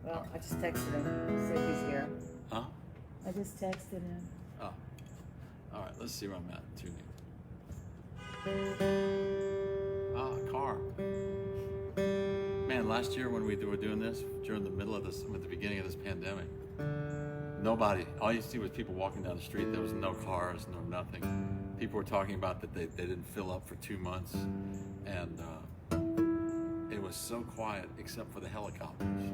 Well, I just texted him. See if he's here. Huh? I just texted him. Oh. All right, let's see where I'm at. Tuning. Ah, car. Man, last year when we were doing this, during the middle of this, at the beginning of this pandemic, nobody, all you see was people walking down the street. There was no cars, no nothing. People were talking about that they didn't fill up for 2 months. And it was so quiet except for the helicopters,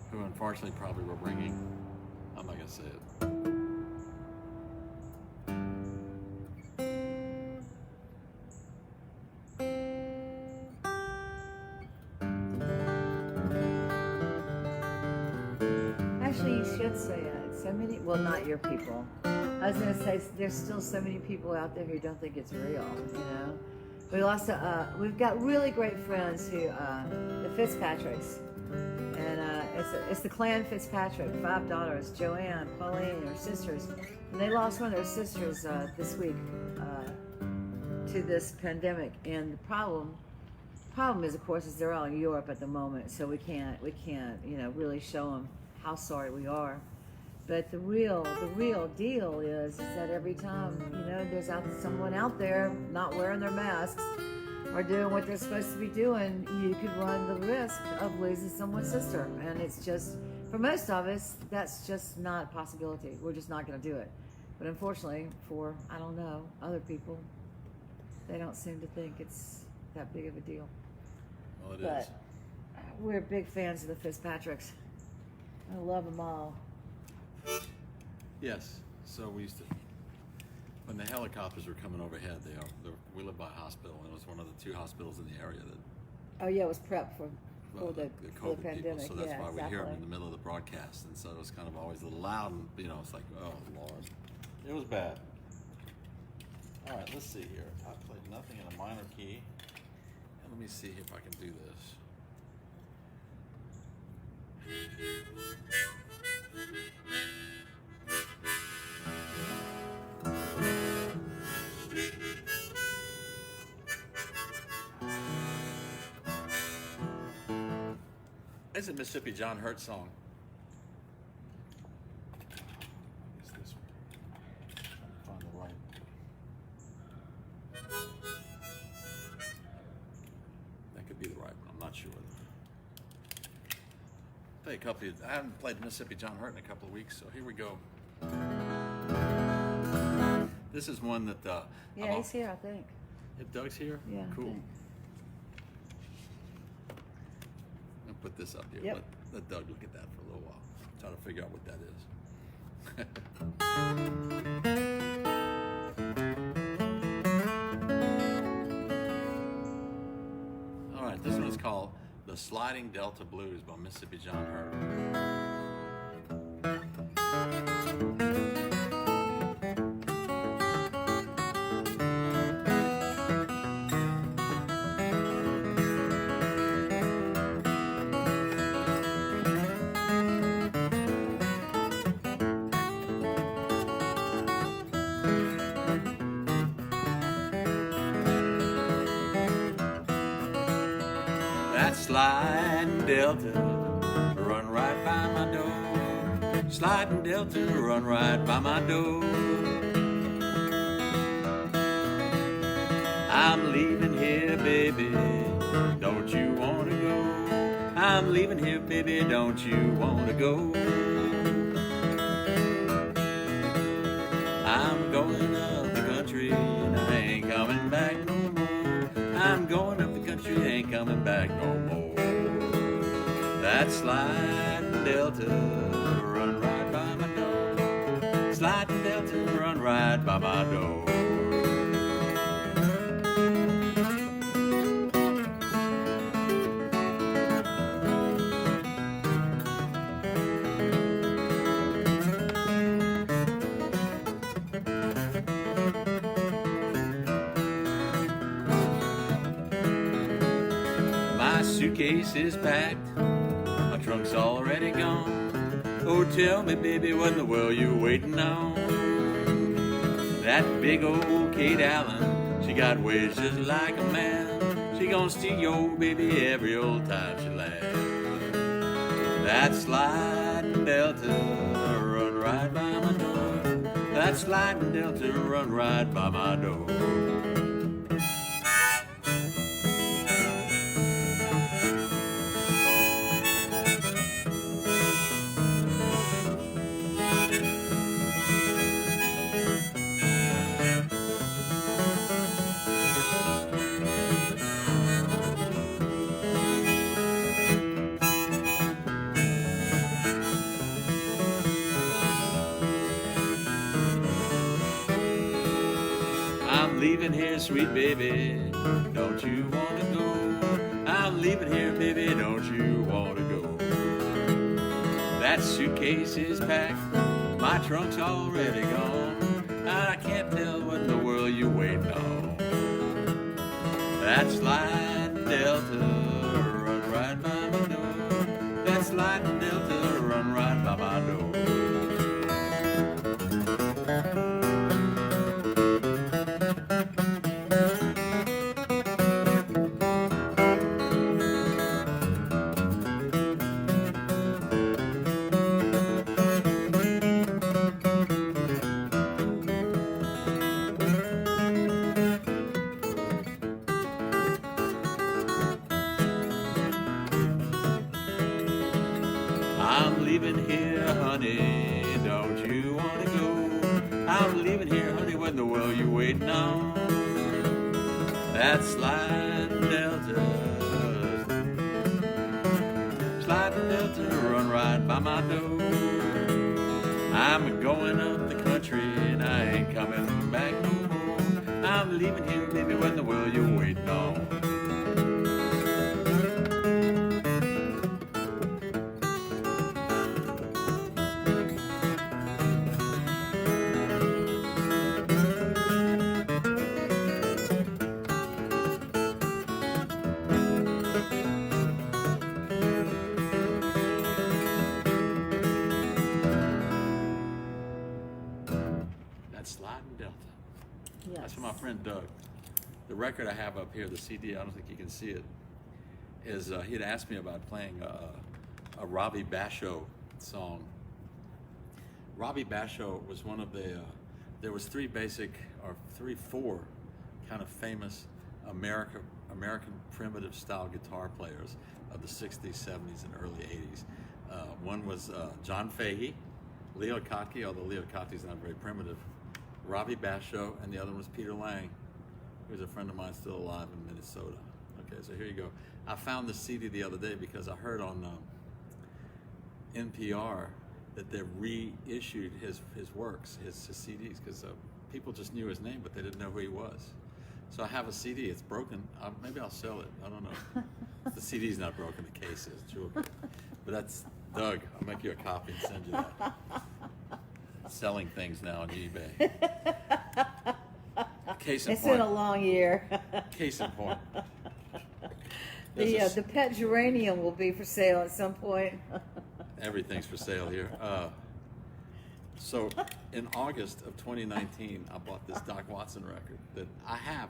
who unfortunately probably were bringing, I'm not going to say it. Actually, you should say it. So many, well, not your people. I was going to say, there's still so many people out there who don't think it's real, you know? We lost, we've got really great friends who, the Fitzpatricks. And it's the clan Fitzpatrick, 5 daughters, Joanne, Pauline, her sisters. And they lost one of their sisters this week to this pandemic. And the problem is, of course, is they're all in Europe at the moment, so we can't, you know, really show them how sorry we are. But the real deal is that every time, you know, there's someone out there not wearing their masks or doing what they're supposed to be doing, you could run the risk of losing someone's sister. And it's just, for most of us, that's just not a possibility. We're just not going to do it. But unfortunately, for, I don't know, other people, they don't seem to think it's that big of a deal. Well, it But is. we're big fans of the Fitzpatricks. I love them all. Yes. So we used to, when the helicopters were coming overhead, we lived by a hospital, and it was one of the 2 hospitals in the area that, Oh yeah, it was prep for the COVID pandemic. people. So that's yeah, why exactly. we hear them in the middle of the broadcast, and so it was kind of always a little loud, and you know, it's like, oh Lord, it was bad. All right, let's see here. I played nothing in a minor key, and let me see if I can do this. It's a Mississippi John Hurt song. It's this one. Trying to find the right. That could be the right one. I'm not sure. Play a couple. I haven't played Mississippi John Hurt in a couple of weeks, so here we go. This is one that. Yeah, he's here, I think. If Doug's here, Yeah. I cool. think. I'll put this up here. Yep. Let Doug look at that for a little while. Try to figure out what that is. All right, this one is called "The Sliding Delta Blues" by Mississippi John Hurt. sliding Delta, run right by my door. Sliding Delta, run right by my door. I'm leaving here, baby, don't you wanna go? I'm leaving here, baby, don't you wanna go? I'm going up the country and I ain't coming back no more. I'm going up the country, ain't coming back no more. That sliding Delta, run right by my door. Sliding Delta, run right by my door. My suitcase is packed, my trunk's already gone. Oh, tell me, baby, what in the world you waiting on? That big old Kate Allen, she got ways just like a man. She gonna steal your baby every old time she laughs. That sliding Delta, run right by my door. That sliding Delta, run right by my door. I'm leaving here, sweet baby, don't you wanna go? I'm leaving here, baby, don't you wanna go? That suitcase is packed, my trunk's already gone. I can't tell what in the world you're waiting on. That sliding Delta, run right by my door. That sliding Delta, run right by my door. I'm leaving here, honey, don't you wanna go? I'm leaving here, honey, what in the world you waiting on? That sliding Delta, sliding Delta, run right by my door. I'm going up the country and I ain't coming back no more. I'm leaving here, baby, what in the world you waiting on? Sliding Delta. Yes. That's from my friend Doug. The record I have up here, the CD, I don't think you can see it, is he had asked me about playing a Robbie Basho song. Robbie Basho was one of the, there was four kind of famous American primitive style guitar players of the 60s, 70s, and early 80s. One was John Fahey, Leo Kottke, although Leo Kotke's not very primitive, Robbie Basho, and the other one was Peter Lang, who's a friend of mine still alive in Minnesota. Okay, so here you go. I found this CD the other day because I heard on NPR that they reissued his works, his CDs, because people just knew his name, but they didn't know who he was. So I have a CD, it's broken. Maybe I'll sell it, I don't know. The CD's not broken, the case is, true. But that's Doug, I'll make you a copy and send you that. Selling things now on eBay. Case in It's point. been a long year. Case in point. The pet geranium will be for sale at some point. Everything's for sale here. So in August of 2019, I bought this Doc Watson record that I have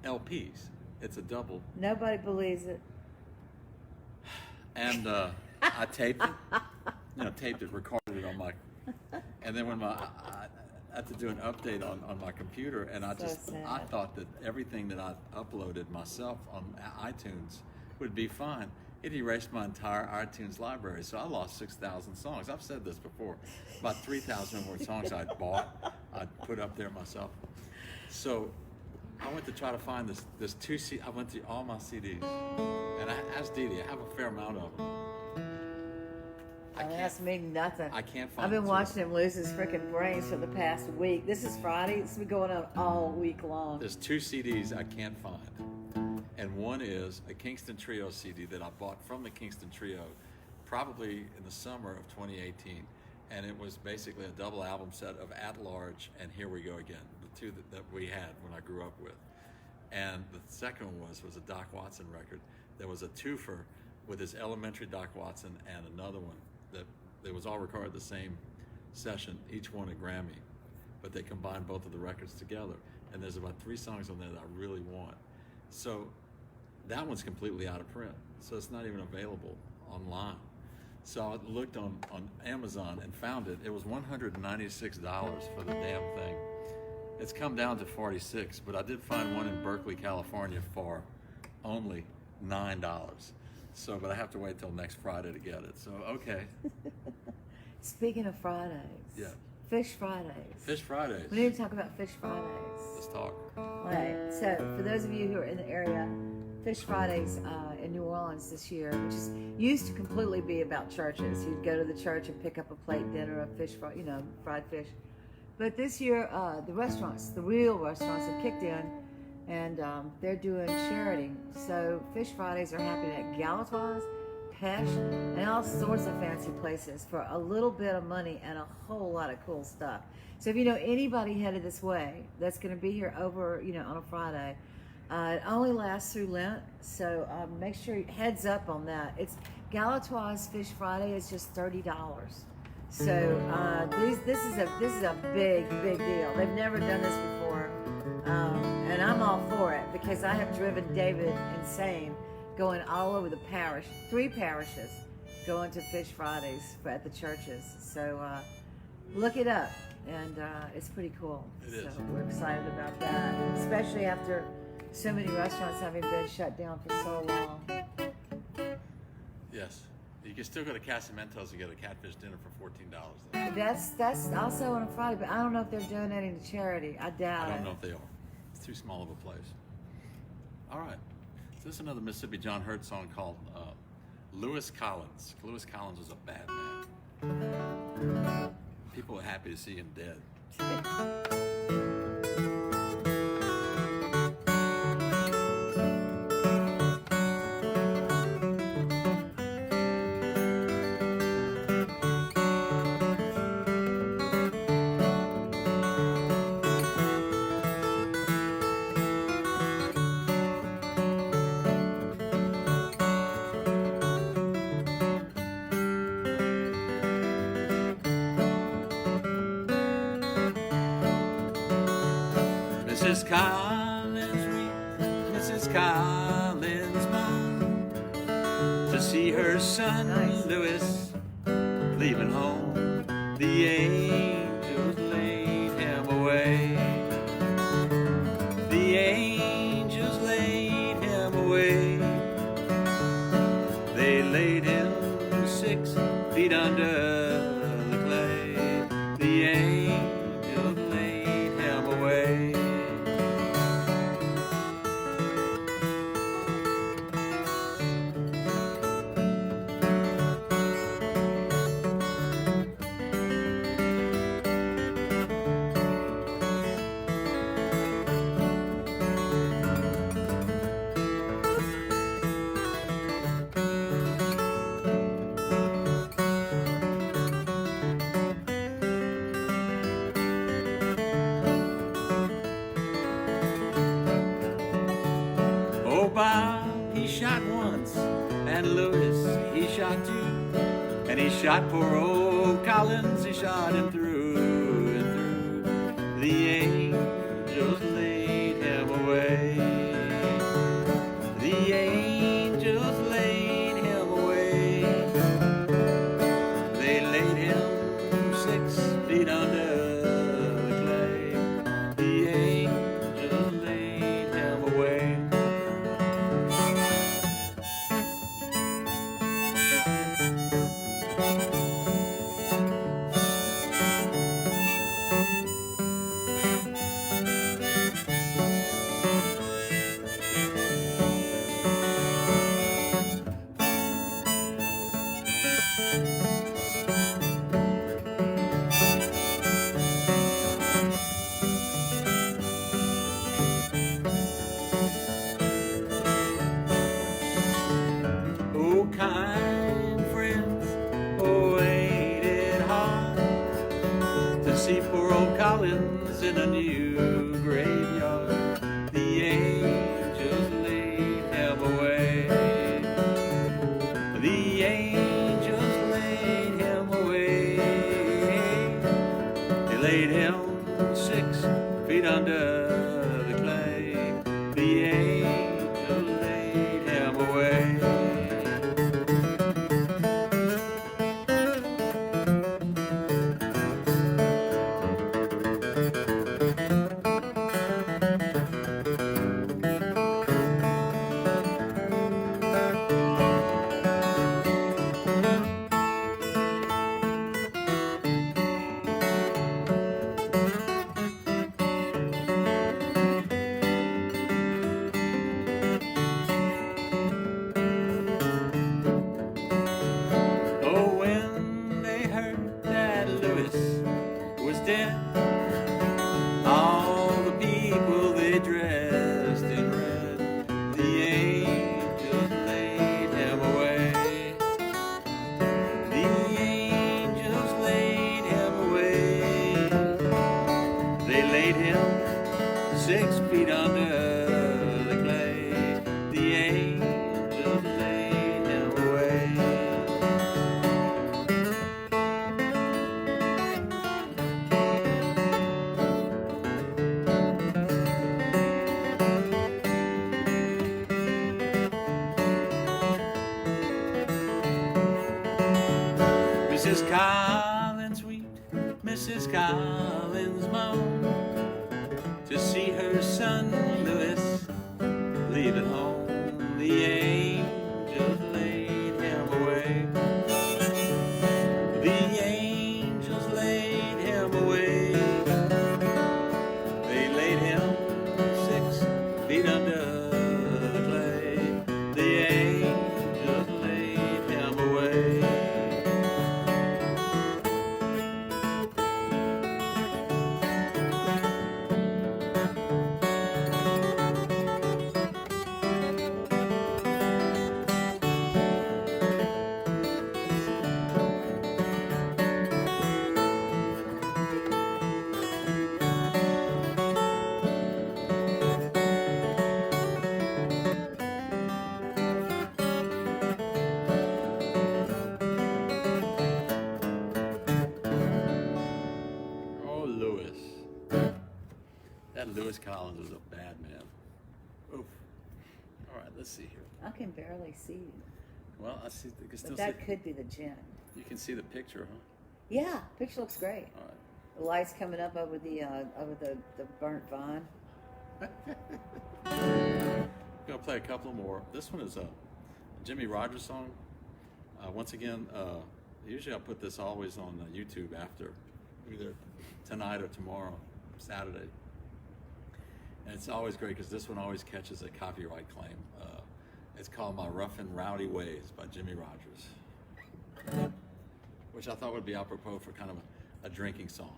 LPs. It's a double. Nobody believes it. And I taped it, recorded it on my, and then when I had to do an update on my computer, and I thought that everything that I uploaded myself on iTunes would be fine. It erased my entire iTunes library, so I lost 6,000 songs. I've said this before. About 3,000 more songs I'd bought, I'd put up there myself. So I went to try to find this I went through all my CDs, and I asked Dee Dee, I have a fair amount of them. That's mean nothing. I can't find I've been them. watching him lose his freaking brains for the past week. This is Friday. It's been going on all week long. There's 2 CDs I can't find. And one is a Kingston Trio CD that I bought from the Kingston Trio probably in the summer of 2018. And it was basically a double album set of At Large and Here We Go Again, the 2 that we had when I grew up with. And the second one was a Doc Watson record. There was a twofer with his elementary Doc Watson and another one that was all recorded the same session, each won a Grammy. But they combined both of the records together. And there's about 3 songs on there that I really want. So that one's completely out of print, so it's not even available online. So I looked on Amazon and found it. It was $196 for the damn thing. It's come down to $46, but I did find one in Berkeley, California for only $9. So, but I have to wait till next Friday to get it. So, okay. Speaking of Fridays. Yeah. Fish Fridays. Fish Fridays. We need to talk about Fish Fridays. Let's talk. Right. So, for those of you who are in the area, Fish Fridays in New Orleans this year, which used to completely be about churches. You'd go to the church and pick up a plate dinner of fish, fried fish. But this year, the restaurants, the real restaurants, have kicked in, and they're doing charity. So Fish Fridays are happening at Galatoire's, Pesh, and all sorts of fancy places for a little bit of money and a whole lot of cool stuff. So if you know anybody headed this way that's going to be here over, on a Friday, it only lasts through Lent, so make sure heads up on that. It's Galatoire's Fish Friday is just $30. So this is a big deal. They've never done this before, and I'm all for it because I have driven David insane going all over the parish, 3 parishes, going to Fish Fridays at the churches. So look it up, and it's pretty cool. It is. So we're excited about that, especially after so many restaurants having been shut down for so long. Yes. You can still go to Casamento's and get a catfish dinner for $14. That's also on a Friday, but I don't know if they're donating to charity. I doubt it. I don't know if they are. It's too small of a place. All right. So this is another Mississippi John Hurt song called Lewis Collins. Lewis Collins was a bad man. People were happy to see him dead. Mrs. Collins weep, Mrs. Collins moan, to see her son Louis leaving home. The angels laid him away. The angels laid him away. They laid him 6 feet under the clay. The angels laid him away. Bob, he shot once, and Louis, he shot 2, and he shot poor old Collins, he shot him through and through. The angels laid him away. The angels laid him away. see poor old Collins in a new graveyard. The angels laid him away. The angels laid him away. They laid him 6 feet under the clay. The angels laid him away. Dead. All the people they dressed in red. The angels laid him away. The angels laid him away. They laid him 6 feet under the clay. The angels laid him away. Mrs. Collins wept, Mrs. Collins moaned to see her son Louis leaving home. The angels laid him away. The angels laid him away. They laid him 6 feet under the clay. The angels laid him away. That Lewis Collins was a bad man. Oof. All right, let's see here. I can barely see you. Well, I see. You can still But that see. could be the gin. You can see the picture, huh? Yeah, picture looks great. All right. The lights coming up over the burnt vine. I'm gonna play a couple more. This one is a Jimmy Rogers song. Once again, usually I put this always on YouTube after either tonight or tomorrow, Saturday. And it's always great because this one always catches a copyright claim. It's called My Rough and Rowdy Ways by Jimmy Rogers, which I thought would be apropos for kind of a drinking song.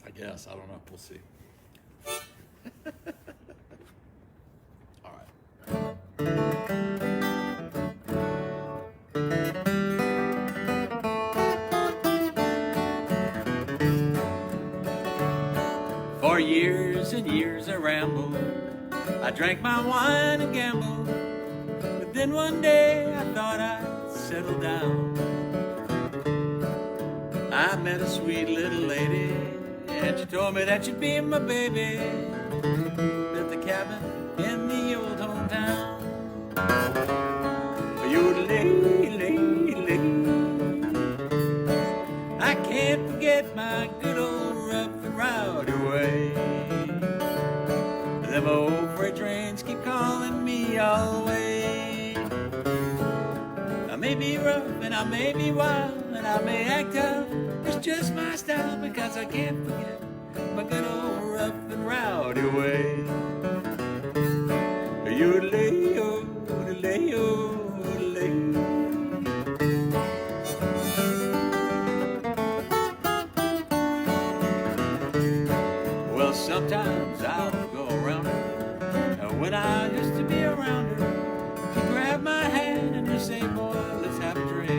I guess, I don't know, we'll see. All right. 4 years and years I rambled. I drank my wine and gambled. But then one day I thought I'd settle down. I met a sweet little lady, and she told me that she'd be my baby at the cabin in the old hometown. I can't forget my good old rough and rowdy way. Them old freight trains keep calling me all the way. I may be rough and I may be wild and I may act tough. It's just my style because I can't forget my good old rough and rowdy way. Yodelay-o, yodelay-o, yodelay. Well, sometimes I'll go around her, and when I used to be around her, she'd grab my hand and just say, boy, let's have a drink.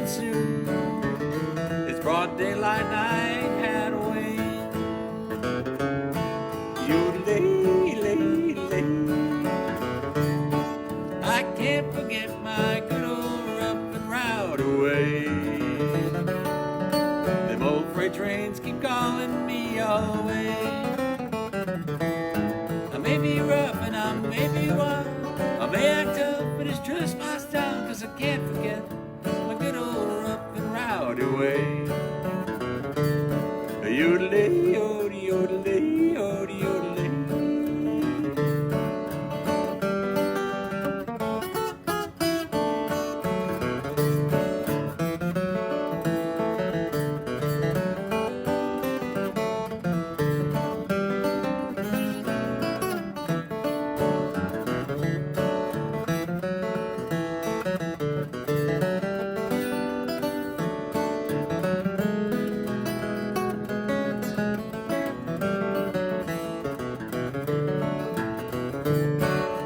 soon. It's broad daylight, night had waned. Yodelay-lay-lay. I can't forget my good old rough and rowdy way. Them old freight trains keep calling me all the way. I may be rough and I may be wild, I may act tough, but it's just my style, 'cause I can't forget my good old rough and rowdy way. Yodelay, yodel, yodelay, yodel, yodelay.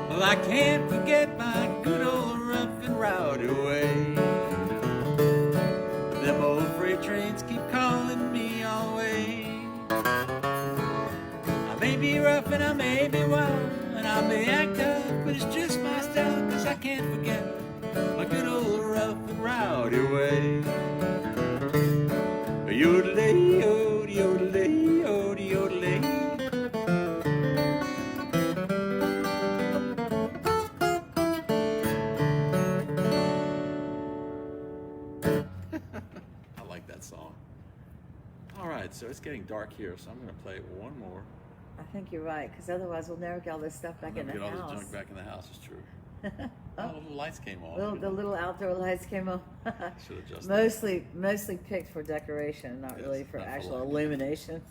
Well, I can't forget my good old rough and rowdy way. Them old freight trains keep calling me all the way. I may be rough and I may be wild, and I may act tough, but it's just my style, 'cause I can't forget my good old rough and rowdy way. Yodelay, yodel, yodelay, yodel, yodelay. I like that song. All right, so it's getting dark here, so I'm going to play one more. I think you're right, because otherwise we'll never get all this stuff back in the Get all house. this junk back in the house, is true. Oh, the little lights came on. The little outdoor lights came on. Should adjust Mostly picked for decoration, not Yes, really for not for actual lighting. illumination.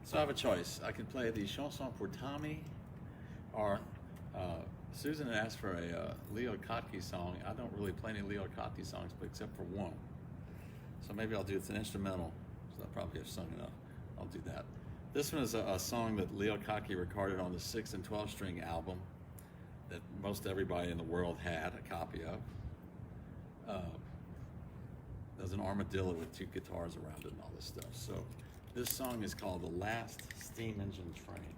So I have a choice. I can play the Chanson pour Tommy, or Susan had asked for a Leo Kottke song. I don't really play any Leo Kottke songs, but except for one. So maybe I'll do it's an instrumental, so I probably have sung enough. I'll do that. This one is a song that Leo Kottke recorded on the 6 and 12 string album that most everybody in the world had a copy of. There's an armadillo with 2 guitars around it and all this stuff. So this song is called The Last Steam Engine Train,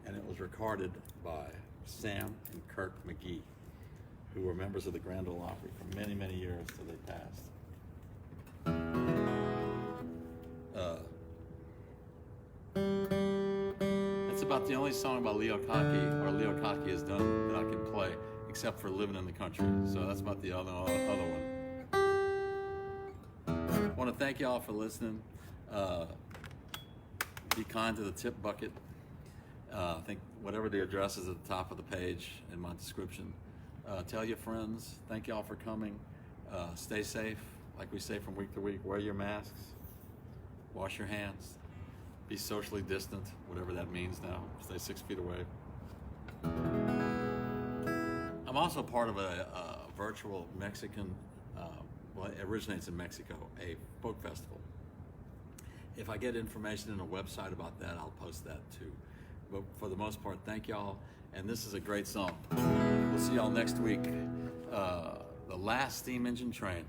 and it was recorded by Sam and Kirk McGee, who were members of the Grand Ole Opry for many, many years till they passed. It's about the only song by Leo Kottke, or Leo Kottke has done, that I can play, except for Living in the Country. So that's about the other one. I want to thank y'all for listening. Be kind to the tip bucket. I think whatever the address is at the top of the page in my description. Tell your friends. Thank y'all for coming. Stay safe. Like we say from week to week, wear your masks. Wash your hands. Be socially distant, whatever that means now. Stay 6 feet away. I'm also part of a virtual Mexican, well, it originates in Mexico, a folk festival. If I get information in a website about that, I'll post that too. But for the most part, thank y'all. And this is a great song. We'll see y'all next week. The Last Steam Engine Train.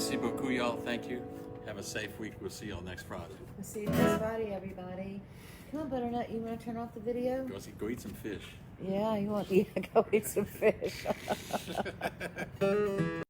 Merci beaucoup, y'all. Thank you. Have a safe week. We'll see y'all next Friday. We'll see you next Friday, everybody. Come on, Butternut, you want to turn off the video? Go eat some fish. Yeah, you want to go eat some fish.